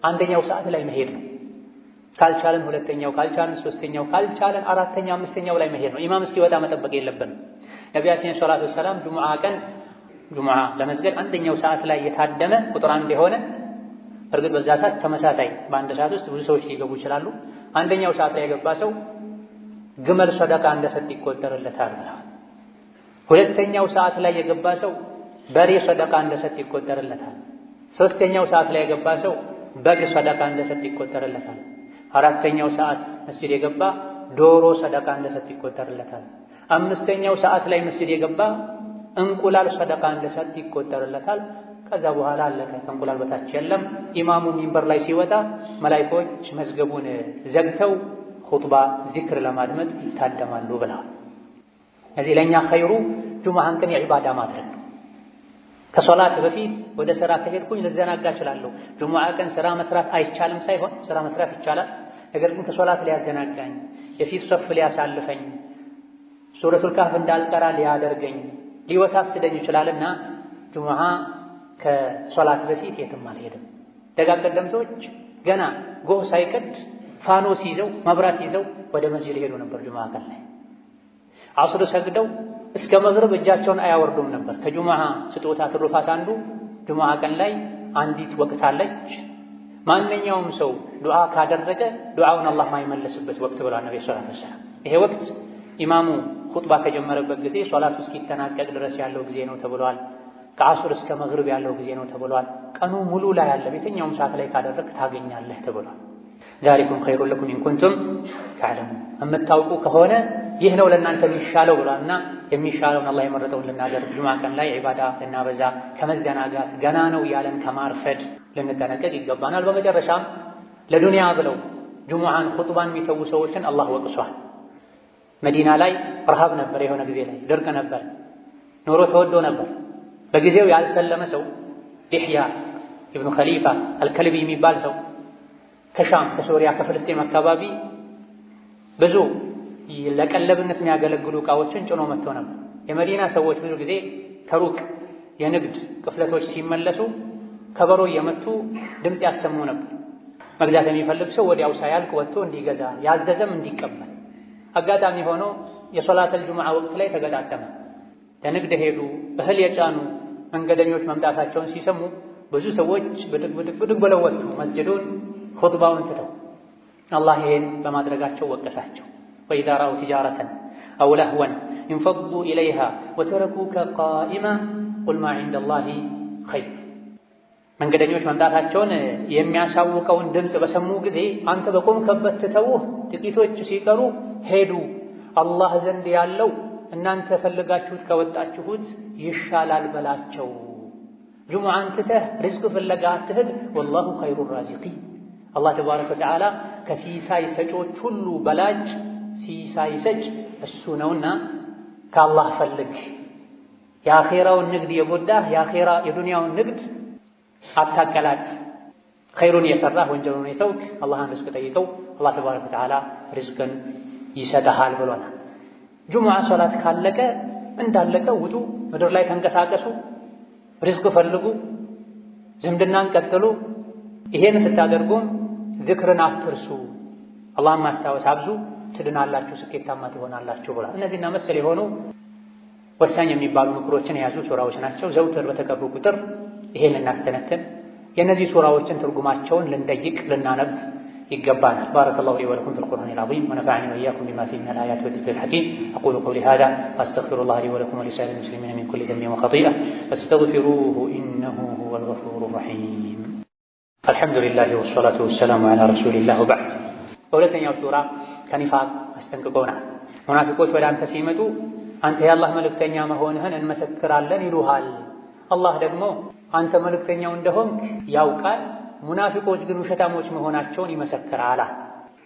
አንደኛው ሰዓት ላይ መሄድ ነው። ካልቻለን ሁለተኛው፣ ካልቻለን ሶስተኛው፣ ካልቻለን አራተኛ አምስተኛው ላይ መሄድ ነው። ኢማም እስኪወጣ መጠበቅ የለብንም። ነቢያችን ሰለላሁ ዐለይሂ ወሰለም ጁሙዓ ለመስገድ አንደኛው ሰዓት ላይ የታደመ ቁጥር አንድ የሆነ እርግጥ በዛ ሰዓት ተመሳሳይ በአንድ ሰዓት ውስጥ ብዙ ሰዎች ሊገቡ ይችላሉ። አንደኛው ሰዓት ላይ የገባ ሰው ግመል ሰደቃ እንደሰጥ ይቆጠርለታል። ሁለተኛው ሰዓት ላይ የገባ ሰው በሬ ሰደቃ እንደሰጥ ይቆጠርለታል። ሶስተኛው ሰዓት ላይ የገባ ሰው በግ ሰደቃ እንደሰጥ ይቆጠርለታል። አራተኛው ሰዓት መስጂድ የገባ ዶሮ ሰደቃ እንደሰጥ ይቆጠርለታል። አምስተኛው ሰዓት ላይ መስጂድ የገባ እንቁላል ሰደቃ እንደሰጥ ይቆጠርለታል። ከዛ በኋላ አለቀ። ከእንቁላል በታች የለም። ኢማሙ ሚንበር ላይ ሲወጣ መላኢኮች መዝገቡን ዘግተው ኹጥባ ዚክር ለማድመጥ ይታደማሉ ብለዋል። እዚህ ለእኛ ኸይሩ ጁሙዓን ቀን የዒባዳ ማድረግ ነው። ከሶላት በፊት ወደ ስራ ከሄድኩኝ ልዘናጋ እችላለሁ። ጁሙዓ ቀን ስራ መስራት አይቻልም ሳይሆን ስራ መስራት ይቻላል። ነገር ግን ከሶላት ሊያዘናጋኝ፣ የፊት ሶፍ ሊያሳልፈኝ፣ ሱረቱል ካህፍ እንዳልቀራ ሊያደርገኝ፣ ሊወሳስደኝ ይችላልና ጁሙዓ ከሶላት በፊት የትም አልሄድም። ደጋግ ቀደምቶች ገና ጎህ ሳይቀድ ፋኖስ ይዘው መብራት ይዘው ወደ መስጂድ ሄዱ ነበር። ጁሙዓ ቀን ላይ ዐስር ሰግደው እስከ መግሪብ እጃቸውን አያወርዱም ነበር። ከጁሙዓ ስጦታ ትሩፋት አንዱ ጁሙዓ ቀን ላይ አንዲት ወቅት አለች። ማንኛውም ሰው ዱዓ ካደረገ ዱዓውን አላህ ማይመለስበት ወቅት ብሏል ነብዩ ሰለላሁ ዐለይሂ ወሰለም። ይሄ ወቅት ኢማሙ ኹጥባ ከጀመረበት ጊዜ ሶላቱ እስኪጠናቀቅ ድረስ ያለው ጊዜ ነው ተብሏል። ከዐስር እስከ መግሪብ ያለው ጊዜ ነው ተብሏል። ቀኑ ሙሉ ላይ ያለ የትኛውም ሰዓት ላይ ካደረግ ታገኛለህ ተብሏል። ዛሊኩም ኸይሩን ለኩም ኢን ኩንቱም ተዕለሙን የምታውቁ ከሆነ ይህ ነው ለእናንተ የሚሻለው ብሏልና የሚሻለውን አላህ የመረጠውን ልናደርግ ጁሙዓ ቀን ላይ ዒባዳ ልናበዛ ከመዘናጋት ገና ነው ያለን ከማርፈድ ልንጠነቀቅ ይገባናል። በመጨረሻም ለዱንያ ብለው ጁሙዓን ኹጥባን የሚተዉ ሰዎችን አላህ ወቅሷል። መዲና ላይ ረሃብ ነበር፣ የሆነ ጊዜ ላይ ድርቅ ነበር፣ ኑሮ ተወዶ ነበር። በጊዜው ያልሰለመ ሰው ዲሕያ ኢብኑ ኸሊፋ አልከልቢ የሚባል ሰው ከሻም ከሶሪያ ከፍልስጤም አካባቢ ብዙ ለቀለብነት የሚያገለግሉ ዕቃዎችን ጭኖ መጥቶ ነበር። የመዲና ሰዎች ብዙ ጊዜ ከሩቅ የንግድ ቅፍለቶች ሲመለሱ ከበሮ እየመቱ ድምፅ ያሰሙ ነበር። መግዛት የሚፈልግ ሰው ወዲያው ሳያልቅ ወጥቶ እንዲገዛ ያዘዘም እንዲቀበል። አጋጣሚ ሆኖ የሶላተል ጁሙዓ ወቅት ላይ ተገጣጠመ። ለንግድ ሄዱ። እህል የጫኑ መንገደኞች መምጣታቸውን ሲሰሙ ብዙ ሰዎች ብድግ ብለው ወጡ መስጅዱን ኹጥባውን ትተው። አላህ ይሄን በማድረጋቸው ወቀሳቸው። ወኢዛ ረአው ቲጃረተን አው ለህወን እንፈዱ ኢለይሃ ወተረኩከ ቃኢማ ቁል ማ ዒንደላሂ ኸይር። መንገደኞች መምጣታቸውን የሚያሳውቀውን ድምፅ በሰሙ ጊዜ አንተ በቆምከበት ትተውህ ጥቂቶች ሲቀሩ ሄዱ። አላህ ዘንድ ያለው እናንተ ፈልጋችሁት ከወጣችሁት ይሻላል በላቸው። ጁሙዓን ትተህ ሪዝቅ ፍለጋ አትሂድ። ወላሁ ኸይሩ ራዚቂን። አላህ ተባረከ ወተዓላ ከሲሳይ ሰጮች ሁሉ በላጭ ሲሳይ ሰጭ እሱ ነውና ከአላህ ፈልግ። የአኼራውን ንግድ የጎዳህ የዱንያውን ንግድ አታቀላጥ። ኸይሩን የሰራህ ወንጀሉን የተውክ አላህን ሪዝቅ ጠይቀው፣ አላህ ተባረከ ወተዓላ ሪዝቅን ይሰጥሃል ብሎናል። ጁሙዓ ሶላት ካለቀ እንዳለቀ ውጡ፣ ምድር ላይ ተንቀሳቀሱ፣ ሪዝቅ ፈልጉ፣ ዝምድናን ቀጥሉ። ይሄን ስታደርጉም ዝክርን አትርሱ፣ አላህን ማስታወስ አብዙ፣ ትድናላችሁ፣ ስኬታማ ትሆናላችሁ ብሏል። እነዚህና መሰል የሆኑ ወሳኝ የሚባሉ ምክሮችን የያዙ ሱራዎች ናቸው። ዘውትር በተቀሩ ቁጥር ይሄን ልናስተነትን የእነዚህ ሱራዎችን ትርጉማቸውን ልንጠይቅ ልናነብ ይገባናል። ባረከላሁ ሊ ወለኩም ፊል ቁርአኒል ዐዚም ወነፈዐኒ ወኢያኩም ቢማ ፊሂ ሚነል አያቲ ወዚክሪል ሐኪም አቁሉ ቀውሊ ሃዛ ወአስተግፊሩላህ ሊ ወለኩም ወሊሳኢሪል ሙስሊሚን ሚን ኩሊ ዘንቢን ወኸጢአ ፈስተግፊሩሁ ኢነሁ ሁወል ገፉሩር ረሒም። አልሐምዱሊላህ ወሰላቱ ወሰላሙ ዐላ ረሱሊላህ ወበዕድ። በሁለተኛው ሱራ ከኒፋቅ አስጠንቅቆናል። ሙናፊቆች ወደ አንተ ሲመጡ አንተ የአላህ መልእክተኛ መሆንህን እንመሰክራለን ይሉሃል። አላህ ደግሞ አንተ መልእክተኛው እንደሆንክ ያውቃል፣ ሙናፊቆች ግን ውሸታሞች መሆናቸውን ይመሰክራል።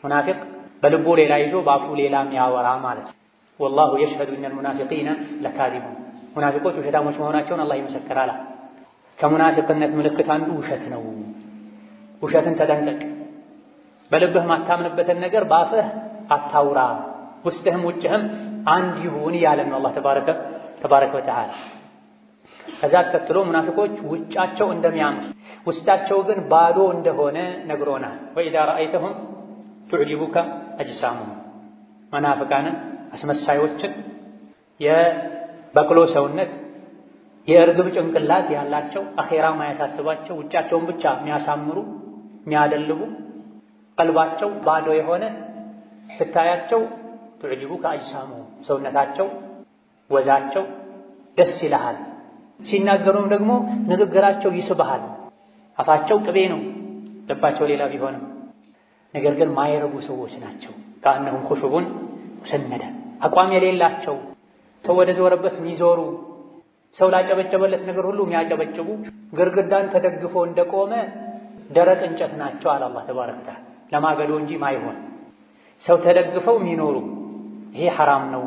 ሙናፊቅ በልቡ ሌላ ይዞ ባፉ ሌላ የሚያወራ ማለት ነው። ወላሁ የሽሀዱ ኢነል ሙናፊቂነ ለካዚቡን ሙናፊቆች ውሸታሞች መሆናቸውን አላህ ይመሰክራል። ከሙናፊቅነት ምልክት አንዱ ውሸት ነው። ውሸትን ተጠንቀቅ። በልብህ ማታምንበትን ነገር በአፍህ አታውራ፣ ውስጥህም ውጭህም አንድ ይሁን እያለ ነው አላህ ተባረከ ወተዓላ። ከዛ አስከትሎ ሙናፊቆች ውጫቸው እንደሚያምር ውስጣቸው ግን ባዶ እንደሆነ ነግሮናል። ወኢዛ ረአይተሁም ቱዕጂቡከ አጅሳሙሁም መናፍቃንን አስመሳዮችን የበቅሎ ሰውነት የእርግብ ጭንቅላት ያላቸው አኼራ ማያሳስባቸው ውጫቸውን ብቻ የሚያሳምሩ የሚያደልቡ ቀልባቸው ባዶ የሆነ ስታያቸው ቱዕጂቡከ አጅሳሙሁም ሰውነታቸው ወዛቸው ደስ ይልሃል። ሲናገሩም ደግሞ ንግግራቸው ይስብሃል። አፋቸው ቅቤ ነው፣ ልባቸው ሌላ ቢሆንም ነገር ግን ማይረቡ ሰዎች ናቸው። ከአነሁም ኹሹቡን ሙሰነደ አቋም የሌላቸው ሰው ወደ ዞረበት የሚዞሩ ሰው ላጨበጨበለት ነገር ሁሉ የሚያጨበጭቡ ግርግዳን ተደግፎ እንደቆመ ደረቅ እንጨት ናቸው አለ አላህ ተባረከ ወተዓላ። ለማገዶ እንጂ ማይሆን ሰው ተደግፈው የሚኖሩ ይሄ ሐራም ነው፣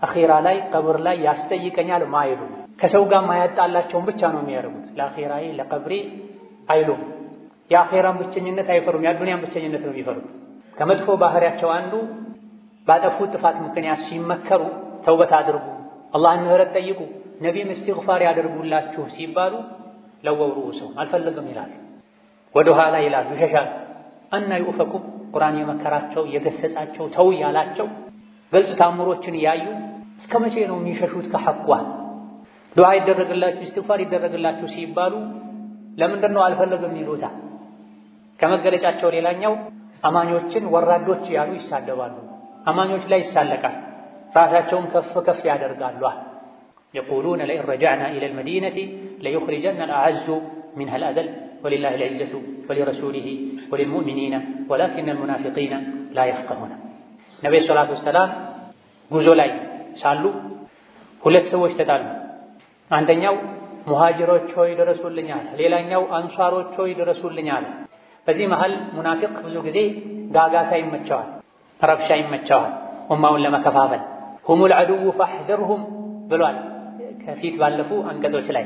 አኺራ ላይ ቀብር ላይ ያስጠይቀኛል ማይሉ ከሰው ጋር ማያጣላቸውን ብቻ ነው የሚያደርጉት። ለአኺራዬ ለቀብሬ አይሉም። የአኺራን ብቸኝነት አይፈሩም፣ የአዱንያን ብቸኝነት ነው የሚፈሩት። ከመጥፎ ባህሪያቸው አንዱ ባጠፉት ጥፋት ምክንያት ሲመከሩ ተውበት አድርጉ፣ አላህን ምህረት ጠይቁ፣ ነቢይም እስትግፋር ያደርጉላችሁ ሲባሉ ለወው ሩኡሰው አልፈልግም ይላሉ፣ ወደ ኋላ ይላሉ፣ ይሸሻሉ። አና ይኡፈኩ ቁርአን የመከራቸው የገሰጻቸው ተው ያላቸው ግልጽ ታምሮችን ያዩ እስከ መቼ ነው የሚሸሹት ከሐቋ? ዱዓ ይደረግላችሁ እስትግፋር ይደረግላችሁ ሲባሉ ለምንድን ነው አልፈልግም ይሉታ? ከመገለጫቸው ሌላኛው አማኞችን ወራዶች ያሉ ይሳደባሉ፣ አማኞች ላይ ይሳለቃል፣ ራሳቸውን ከፍ ከፍ ያደርጋሉ። የቁሉነ ለኢን ረጀዕና ኢለል መዲነቲ ለዩኽሪጀና አልአዐዙ ሚንሀል አዘል ወሊላሂል ዒዘቱ ወሊረሱሊሂ ወሊልሙእሚኒነ ወላኪነል ሙናፊቂነ ላ የፍቀሁነ። ነቢዩ ሰላቱ ወሰላም ጉዞ ላይ ሳሉ ሁለት ሰዎች ተጣሉ። አንደኛው ሙሃጅሮች ሆይ ድረሱልኝ አለ፣ ሌላኛው አንሷሮች ሆይ ድረሱልኝ አለ። በዚህ መሃል ሙናፊቅ ብዙ ጊዜ ጋጋታ ይመቸዋል፣ ረብሻ ይመቸዋል፣ ኡማውን ለመከፋፈል። ሁሙል ዐዱው ፈሕዘርሁም ብሏል ከፊት ባለፉ አንቀጾች ላይ።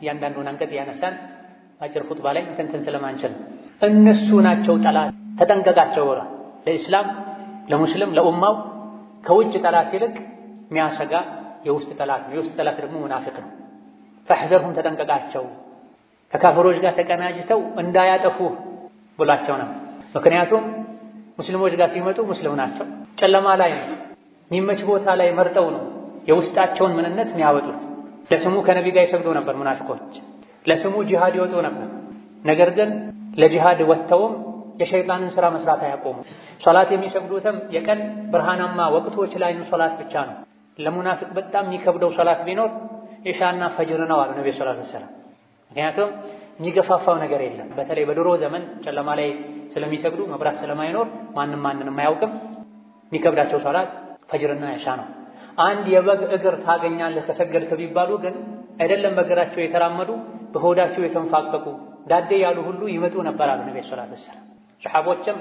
እያንዳንዱን አንቀጽ ያነሳን አጭር ኹጥባ ላይ እንትን ስለማንችል እነሱ ናቸው ጠላት፣ ተጠንቀቃቸው ብሏል። ለኢስላም ለሙስሊም ለኡማው ከውጭ ጠላት ይልቅ የሚያሰጋ የውስጥ ጠላት ነው። የውስጥ ጠላት ደግሞ ሙናፊቅ ነው። ፈሕዘርሁም ተጠንቀቃቸው፣ ከካፍሮች ጋር ተቀናጅተው እንዳያጠፉ ብሏቸው ነው። ምክንያቱም ሙስሊሞች ጋር ሲመጡ ሙስሊም ናቸው፣ ጨለማ ላይ ነው፣ የሚመች ቦታ ላይ መርጠው ነው የውስጣቸውን ምንነት የሚያወጡት። ለስሙ ከነቢ ጋር ይሰግዱ ነበር ሙናፊቆች፣ ለስሙ ጂሃድ ይወጡ ነበር። ነገር ግን ለጂሃድ ወጥተውም የሸይጣንን ሥራ መስራት አያቆሙ። ሶላት የሚሰግዱትም የቀን ብርሃናማ ወቅቶች ላይ ሶላት ብቻ ነው። ለሙናፊቅ በጣም የሚከብደው ሶላት ቢኖር ኢሻና ፈጅር ነው አሉ ነብዩ ሰለላሁ ዐለይሂ ወሰለም። ምክንያቱም የሚገፋፋው ነገር የለም። በተለይ በድሮ ዘመን ጨለማ ላይ ስለሚሰግዱ መብራት ስለማይኖር ማንንም አያውቅም። የሚከብዳቸው ሶላት ፈጅርና ኢሻ ነው። አንድ የበግ እግር ታገኛለህ ከሰገድክ ቢባሉ ግን አይደለም በእግራቸው የተራመዱ በሆዳቸው የተንፋቀቁ ዳዴ ያሉ ሁሉ ይመጡ ነበር አሉ ነብዩ ሰለላሁ ዐለይሂ ወሰለም። ሰሐቦችም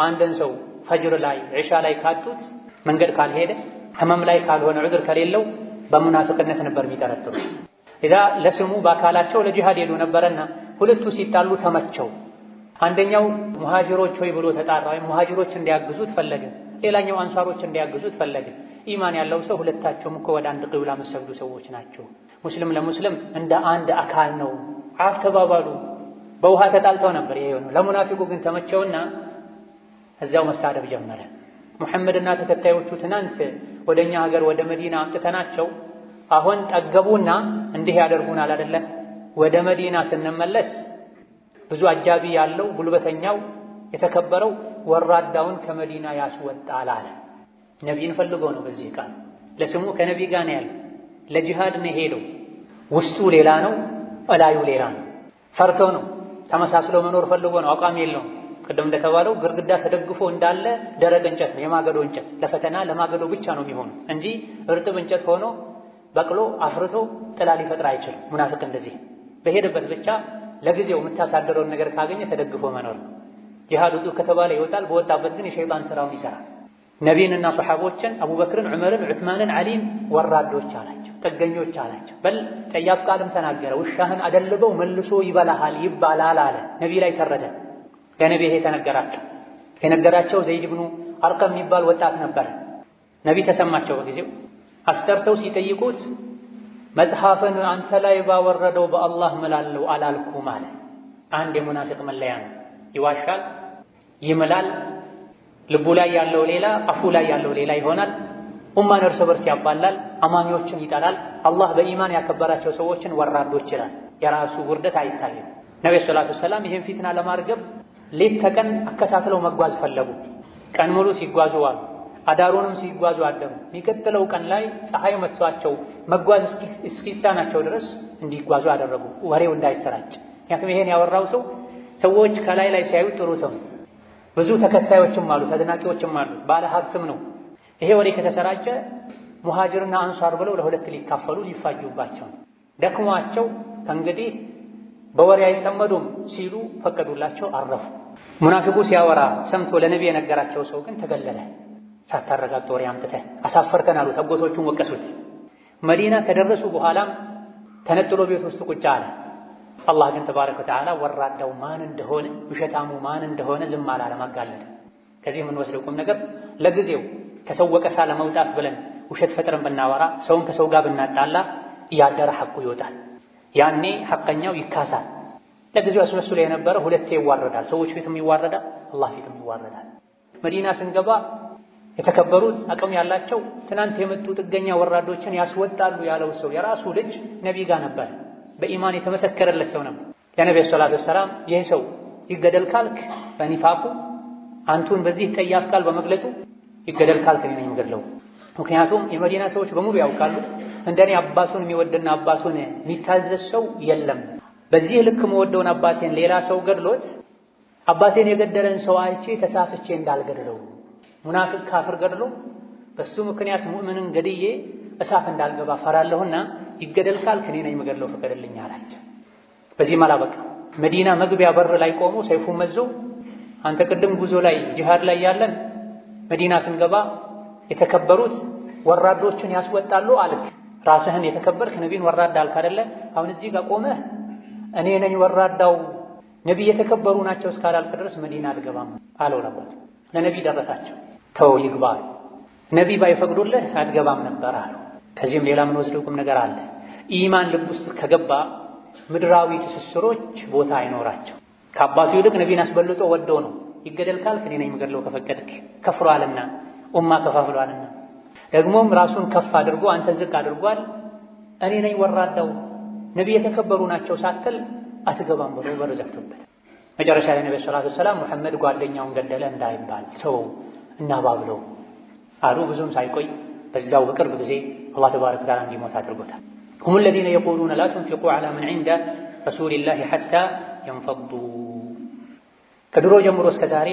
አንድን ሰው ፈጅር ላይ ኢሻ ላይ ካጡት መንገድ ካልሄደ ህመም ላይ ካልሆነ ዑድር ከሌለው በሙናፊቅነት ነበር የሚጠረጥሩት። ኢዛ ለስሙ በአካላቸው ለጂሃድ ሄዱ ነበርና ሁለቱ ሲጣሉ ተመቸው። አንደኛው ሙሃጅሮች ሆይ ብሎ ተጣራ፣ ወይም ሙሃጅሮች እንዲያግዙት ፈለገ። ሌላኛው አንሷሮች እንዲያግዙት ፈለገ። ኢማን ያለው ሰው ሁለታቸውም እኮ ወደ አንድ ቂብላ መሰግዱ ሰዎች ናቸው። ሙስሊም ለሙስሊም እንደ አንድ አካል ነው። አፍ ተባባሉ። በውሃ ተጣልተው ነበር ይሄ ነው። ለሙናፊቁ ግን ተመቸውና እዚያው መሳደብ ጀመረ። ሙሐመድና ተከታዮቹ ትናንት ወደኛ ሀገር ወደ መዲና አምጥተናቸው አሁን ጠገቡና እንዲህ ያደርጉናል አይደለ? ወደ መዲና ስንመለስ ብዙ አጃቢ ያለው ጉልበተኛው የተከበረው ወራዳውን ከመዲና ያስወጣል አለ። ነቢይን ፈልጎ ነው። በዚህ ቃል ለስሙ ከነቢ ጋር ነው ያለው። ለጂሃድ ነው ሄደው። ውስጡ ሌላ ነው፣ እላዩ ሌላ ነው። ፈርቶ ነው። ተመሳስሎ መኖር ፈልጎ ነው። አቋም የለውም። ቅድም እንደተባለው ግርግዳ ተደግፎ እንዳለ ደረቅ እንጨት ነው፣ የማገዶ እንጨት። ለፈተና ለማገዶ ብቻ ነው የሚሆኑት እንጂ እርጥብ እንጨት ሆኖ በቅሎ አፍርቶ ጥላ ሊፈጥር አይችልም። ሙናፊቅ እንደዚህ በሄደበት ብቻ ለጊዜው የምታሳደረውን ነገር ካገኘ ተደግፎ መኖር። ጂሃድ ውጡ ከተባለ ይወጣል። በወጣበት ግን የሸይጣን ስራውን ይሰራል። ነቢይንና ሰሐቦችን አቡበክርን፣ ዑመርን፣ ዑስማንን፣ ዓሊን ወራዶች አላቸው፣ ጥገኞች አላቸው። በል ጸያፍ ቃልም ተናገረ። ውሻህን አደልበው መልሶ ይበላሃል ይባላል አለ። ነቢይ ላይ ተረደ። ለነቢይ ይሄ ተነገራቸው። የነገራቸው ዘይድ ብኑ አርቀም የሚባል ወጣት ነበር። ነቢይ ተሰማቸው። በጊዜው አስጠርተው ሲጠይቁት መጽሐፍን አንተ ላይ ባወረደው በአላህ እምላለሁ አላልኩም አለ። አንድ የሙናፊቅ መለያ ነው። ይዋሻል፣ ይምላል። ልቡ ላይ ያለው ሌላ፣ አፉ ላይ ያለው ሌላ ይሆናል። ኡማን እርስ በርስ ያባላል፣ አማኞችን ይጠላል። አላህ በኢማን ያከበራቸው ሰዎችን ወራዶች ይላል። የራሱ ውርደት አይታይም። ነብዩ ሰለላሁ ዐለይሂ ወሰለም ይህን ፊትና ለማርገብ ሌት ተቀን አከታትለው መጓዝ ፈለጉ። ቀን ሙሉ ሲጓዙ ዋሉ፣ አዳሩንም ሲጓዙ አደሩ። የሚቀጥለው ቀን ላይ ፀሐይ መጥቷቸው መጓዝ እስኪሳናቸው ድረስ እንዲጓዙ አደረጉ፣ ወሬው እንዳይሰራጭ። ምክንያቱም ይሄን ያወራው ሰው ሰዎች ከላይ ላይ ሲያዩት ጥሩ ሰው፣ ብዙ ተከታዮችም አሉት፣ አድናቂዎችም አሉት፣ ባለ ሀብትም ነው። ይሄ ወሬ ከተሰራጨ ሙሃጅርና አንሷር ብለው ለሁለት ሊካፈሉ ሊፋጁባቸው፣ ደክሟቸው ከእንግዲህ በወሬ አይጠመዱም ሲሉ ፈቀዱላቸው፣ አረፉ። ሙናፊቁ ሲያወራ ሰምቶ ለነቢይ የነገራቸው ሰው ግን ተገለለ። ሳታረጋግጥ ወሬ አምጥተህ አሳፈርተን አሉት። አጎቶቹን ወቀሱት። መዲና ከደረሱ በኋላም ተነጥሎ ቤት ውስጥ ቁጭ አለ። አላህ ግን ተባረከ ወተዓላ ወራዳው ማን እንደሆነ ውሸታሙ ማን እንደሆነ ዝም አላለም፣ አጋለጠ። ከዚህ የምንወስደው ቁም ነገር ለጊዜው ከሰው ወቀሳ ለመውጣት ብለን ውሸት ፈጥረን ብናወራ፣ ሰውን ከሰው ጋር ብናጣላ እያደረ ሐቁ ይወጣል። ያኔ ሐቀኛው ይካሳል። ለጊዜው አስመስሎ የነበረ ሁለቴ ይዋረዳል። ሰዎች ፊትም ይዋረዳል፣ አላህ ፊትም ይዋረዳል። መዲና ስንገባ የተከበሩት አቅም ያላቸው ትናንት የመጡ ጥገኛ ወራዶችን ያስወጣሉ ያለው ሰው የራሱ ልጅ ነቢይ ጋር ነበር። በኢማን የተመሰከረለት ሰው ነበር። ለነብዩ ሰለላሁ ዐለይሂ ወሰለም ይህ ሰው ይገደል ካልክ በኒፋቁ አንቱን በዚህ ጠያፍ ቃል በመግለጡ ይገደል ካልክ እኔ ነኝ የምገድለው። ምክንያቱም የመዲና ሰዎች በሙሉ ያውቃሉ እንደኔ አባቱን የሚወድና አባቱን የሚታዘዝ ሰው የለም። በዚህ ልክ መወደውን አባቴን ሌላ ሰው ገድሎት አባቴን የገደለን ሰው አይቼ ተሳስቼ እንዳልገድለው፣ ሙናፊቅ ካፍር ገድሎ በሱ ምክንያት ሙእምንን ገድዬ እሳት እንዳልገባ ፈራለሁና ይገደል ካልክ እኔ ነኝ የምገድለው ፍቀድልኝ አላቸው። በዚህ አላበቃ። መዲና መግቢያ በር ላይ ቆሞ ሰይፉን መዞ አንተ ቅድም ጉዞ ላይ ጂሃድ ላይ ያለን መዲና ስንገባ የተከበሩት ወራዶችን ያስወጣሉ አልክ። ራስህን የተከበርክ ነቢይን ወራዳ አልክ አይደለ? አሁን እዚህ ጋር ቆመህ እኔ ነኝ ወራዳው ነቢይ የተከበሩ ናቸው እስካላልክ ድረስ መዲና አልገባም አለው። ለነቢይ ደረሳቸው። ተው ይግባ። ነቢይ ባይፈቅዱልህ አትገባም ነበር አለው። ከዚህም ሌላ ምን ወስደው ቁም ነገር አለ። ኢማን ልብ ውስጥ ከገባ ምድራዊ ትስስሮች ቦታ አይኖራቸው። ከአባቱ ይልቅ ነቢይን አስበልጦ ወዶ ነው። ይገደል ካልክ እኔ ነኝ የምገድለው ከፈቀድክ። ከፍሯልና ኡማ ከፋፍሏልና ደግሞም ራሱን ከፍ አድርጎ አንተ ዝቅ አድርጓል። እኔ ነኝ ወራዳው ነቢይ የተከበሩ ናቸው ሳትል አትገባም ብሎ በር ዘግቶበት መጨረሻ ላይ ነብዩ ሰለላሁ ዐለይሂ ወሰለም ሙሐመድ ጓደኛውን ገደለ እንዳይባል ሰው እናባብለው አሉ። ብዙም ሳይቆይ በዛው በቅርብ ጊዜ አላህ ተባረከ ወተዓላ እንዲሞት አድርጎታል። هم الذين يقولون لا تنفقوا على من عند رسول الله حتى ينفضوا። ከድሮ ጀምሮ እስከ ዛሬ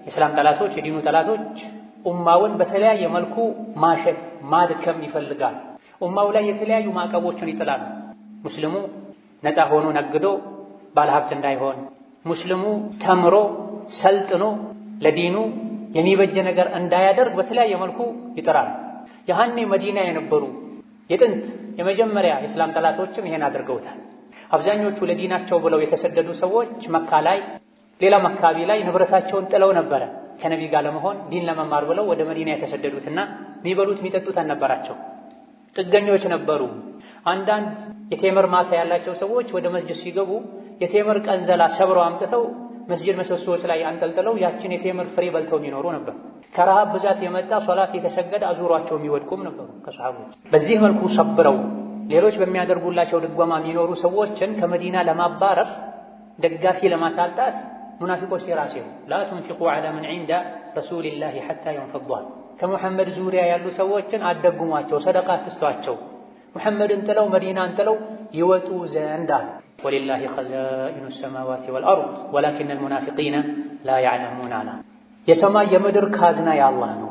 የእስላም ጠላቶች የዲኑ ጠላቶች ኡማውን በተለያየ መልኩ ማሸት ማድከም ይፈልጋል። ኡማው ላይ የተለያዩ ማዕቀቦችን ይጥላሉ። ሙስሊሙ ነፃ ሆኖ ነግዶ ባለሀብት እንዳይሆን፣ ሙስሊሙ ተምሮ ሰልጥኖ ለዲኑ የሚበጀ ነገር እንዳያደርግ በተለያየ መልኩ ይጥራል። ያኔ መዲና የነበሩ የጥንት የመጀመሪያ የእስላም ጠላቶችም ይሄን አድርገውታል። አብዛኞቹ ለዲናቸው ብለው የተሰደዱ ሰዎች መካ ላይ ሌላ አካባቢ ላይ ንብረታቸውን ጥለው ነበረ ከነቢይ ጋር ለመሆን ዲን ለመማር ብለው ወደ መዲና የተሰደዱትና የሚበሉት የሚጠጡት አልነበራቸው። ጥገኞች ነበሩ። አንዳንድ የቴምር ማሳ ያላቸው ሰዎች ወደ መስጂድ ሲገቡ የቴምር ቀንዘላ ሰብረው አምጥተው መስጂድ ምሰሶዎች ላይ አንጠልጥለው ያችን የቴምር ፍሬ በልተው የሚኖሩ ነበር። ከረሃብ ብዛት የመጣ ሶላት የተሰገደ አዙሯቸው የሚወድቁም ነበሩ ከሰሃቦች። በዚህ መልኩ ሰብረው ሌሎች በሚያደርጉላቸው ድጓማ የሚኖሩ ሰዎችን ከመዲና ለማባረር ደጋፊ ለማሳጣት ሙናፊቆች የራሴው ላ ትንፊቁ ዐላ መን ዒንደ ረሱሊላሂ ሐታ የንፈዷ። ከሙሐመድ ዙሪያ ያሉ ሰዎችን አትደጉሟቸው፣ ሰደቃ አትስጧቸው፣ ሙሐመድን ጥለው መዲናን ጥለው ይወጡ ዘንድ አሉ። ወሊላሂ ኸዛኢኑ ሰማዋቲ ወልአርድ ወላኪነ አልሙናፊቂነ ላ ያዕለሙን አላ። የሰማይ የምድር ካዝና የአላህ ነው።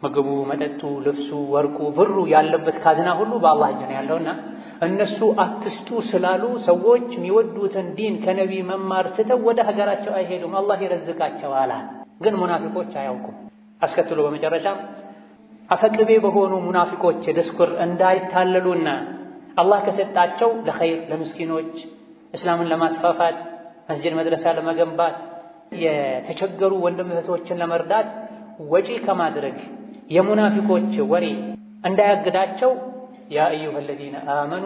ምግቡ፣ መጠጡ፣ ልብሱ፣ ወርቁ፣ ብሩ ያለበት ካዝና ሁሉ በአላህ እጅ ነው ያለውና እነሱ አትስጡ ስላሉ ሰዎች የሚወዱትን ዲን ከነቢይ መማር ትተው ወደ ሀገራቸው አይሄዱም፣ አላህ ይረዝቃቸዋል። ግን ሙናፊቆች አያውቁም። አስከትሎ በመጨረሻም አፈቅቤ በሆኑ ሙናፊቆች ድስኩር እንዳይታለሉና አላህ ከሰጣቸው ለኸይር ለምስኪኖች እስላምን ለማስፋፋት መስጂድ መድረሳ ለመገንባት የተቸገሩ ወንድም እህቶችን ለመርዳት ወጪ ከማድረግ የሙናፊቆች ወሬ እንዳያግዳቸው ያ አዩሃ አለዚነ አመኑ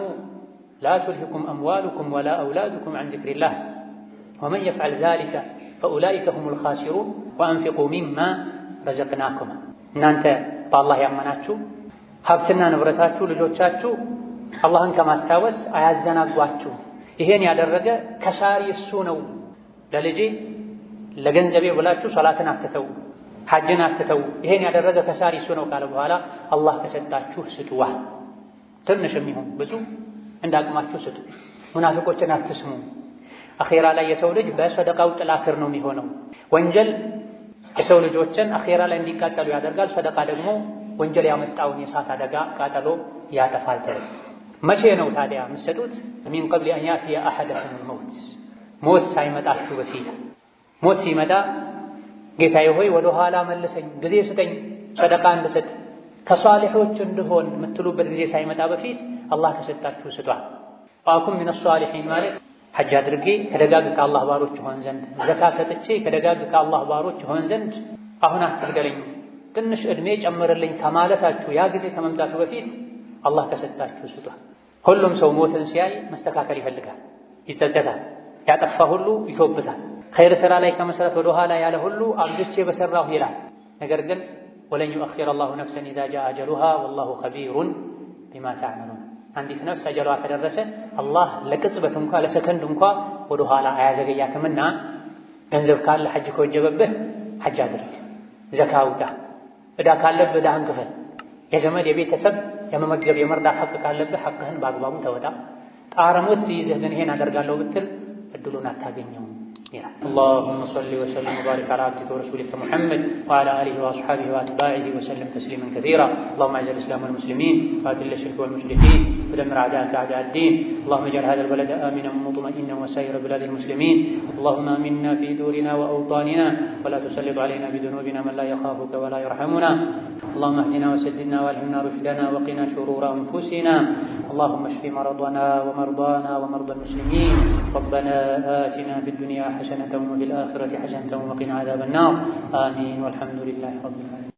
ላ ቱልሂኩም አምዋሉኩም ወላ አውላዱኩም ዐን ዚክሪላህ ወመን የፍዐል ዛሊከ ፈኡላኢከ ሁሙል ኻሲሩን ወአንፊቁ ሚማ ረዘቅናኩም። እናንተ በአላህ ያመናችሁ ሀብትና ንብረታችሁ ልጆቻችሁ አላህን ከማስታወስ አያዘናጓችሁ። ይሄን ያደረገ ከሳሪ እሱ ነው። ለልጄ ለገንዘቤ ብላችሁ ሶላትን አትተው፣ ሐጅን አትተው። ይሄን ያደረገ ከሳሪ እሱ ነው ካለ በኋላ አላህ ከሰጣችሁ ስጡዋ። ትንሽም ይሁን ብዙ እንዳቅማችሁ ስጡ። ሙናፊቆችን አትስሙ። አኼራ ላይ የሰው ልጅ በሰደቃው ጥላ ስር ነው የሚሆነው። ወንጀል የሰው ልጆችን አኼራ ላይ እንዲቃጠሉ ያደርጋል። ሰደቃ ደግሞ ወንጀል ያመጣውን የእሳት አደጋ ቃጠሎ ያጠፋል። መቼ ነው ታዲያ የምትሰጡት? ሚን ቀብል አን ያእቲየ አሐደኩሙል መውት፣ ሞት ሳይመጣችሁ በፊት። ሞት ሲመጣ ጌታዬ ሆይ ወደ ኋላ መልሰኝ፣ ጊዜ ስጠኝ፣ ሰደቃ እንድሰጥ ከሷሊሖች እንድሆን የምትሉበት ጊዜ ሳይመጣ በፊት አላህ ከሰጣችሁ ስጧል። ወአኩን ሚነ ሷሊሒን ማለት ሐጅ አድርጌ ከደጋግ ከአላህ ባሮች ሆን ዘንድ፣ ዘካ ሰጥቼ ከደጋግ ከአላህ ባሮች ሆን ዘንድ አሁን አትግደለኝ፣ ትንሽ ዕድሜ ጨምርልኝ ከማለታችሁ ያ ጊዜ ከመምጣቱ በፊት አላህ ከሰጣችሁ ስጧል። ሁሉም ሰው ሞትን ሲያይ መስተካከል ይፈልጋል፣ ይጸጸታል፣ ያጠፋ ሁሉ ይቶብታል። ኸይር ሥራ ላይ ከመሰረት ወደ ኋላ ያለ ሁሉ አብዝቼ በሰራሁ ይላል። ነገር ግን ወለን ዩአኺረ አላሁ ነፍሰን ኢዛ ጃአ አጀሉሃ ወላሁ ኸቢሩን ቢማ ተዕመሉን። አንዲት ነፍስ አጀሏ ከደረሰ አላህ ለቅጽበት እንኳ ለሰከንድ እንኳ ወደ ኋላ አያዘገያትምና ገንዘብ ካለ ሐጅ ከወጀበብህ ሐጅ አድርግ፣ ዘካ አውጣ፣ ዕዳ ካለብህ ዕዳህን ክፈል፣ የዘመድ የቤተሰብ የመመገብ የመርዳት ሐቅ ካለብህ ሐቅህን በአግባቡ ተወጣ። ጣረ ሞት ሲይዝህ ግን ይሄን አደርጋለሁ ብትል እድሉን አታገኘውም ይላል። አላሁመ ሰሊ ወሰሊም ወባሪክ ዐላ አብዲከ ወረሱሊከ ሙሐመድ ወዐላ አሊሂ ወአስሐቢሂ ወአትባዒሂ ወሰለም ተስሊመን ከሲራ። አላሁመ አዕዚል ኢስላም ወልሙስሊሚን ወአዚል ሽርክ ወልሙሽሪኪን ودمر أعداءك أعداء الدين. اللهم اجعل هذا البلد آمنا مطمئنا وسائر بلاد المسلمين. اللهم آمنا في دورنا وأوطاننا ولا تسلط علينا بذنوبنا من لا يخافك ولا يرحمنا. اللهم اهدنا وسددنا والهمنا رشدنا وقنا شرور أنفسنا. اللهم اشف مرضنا ومرضانا ومرضى المسلمين. ربنا آتنا في الدنيا حسنة وفي الآخرة حسنة وقنا عذاب النار. آمين والحمد لله رب العالمين.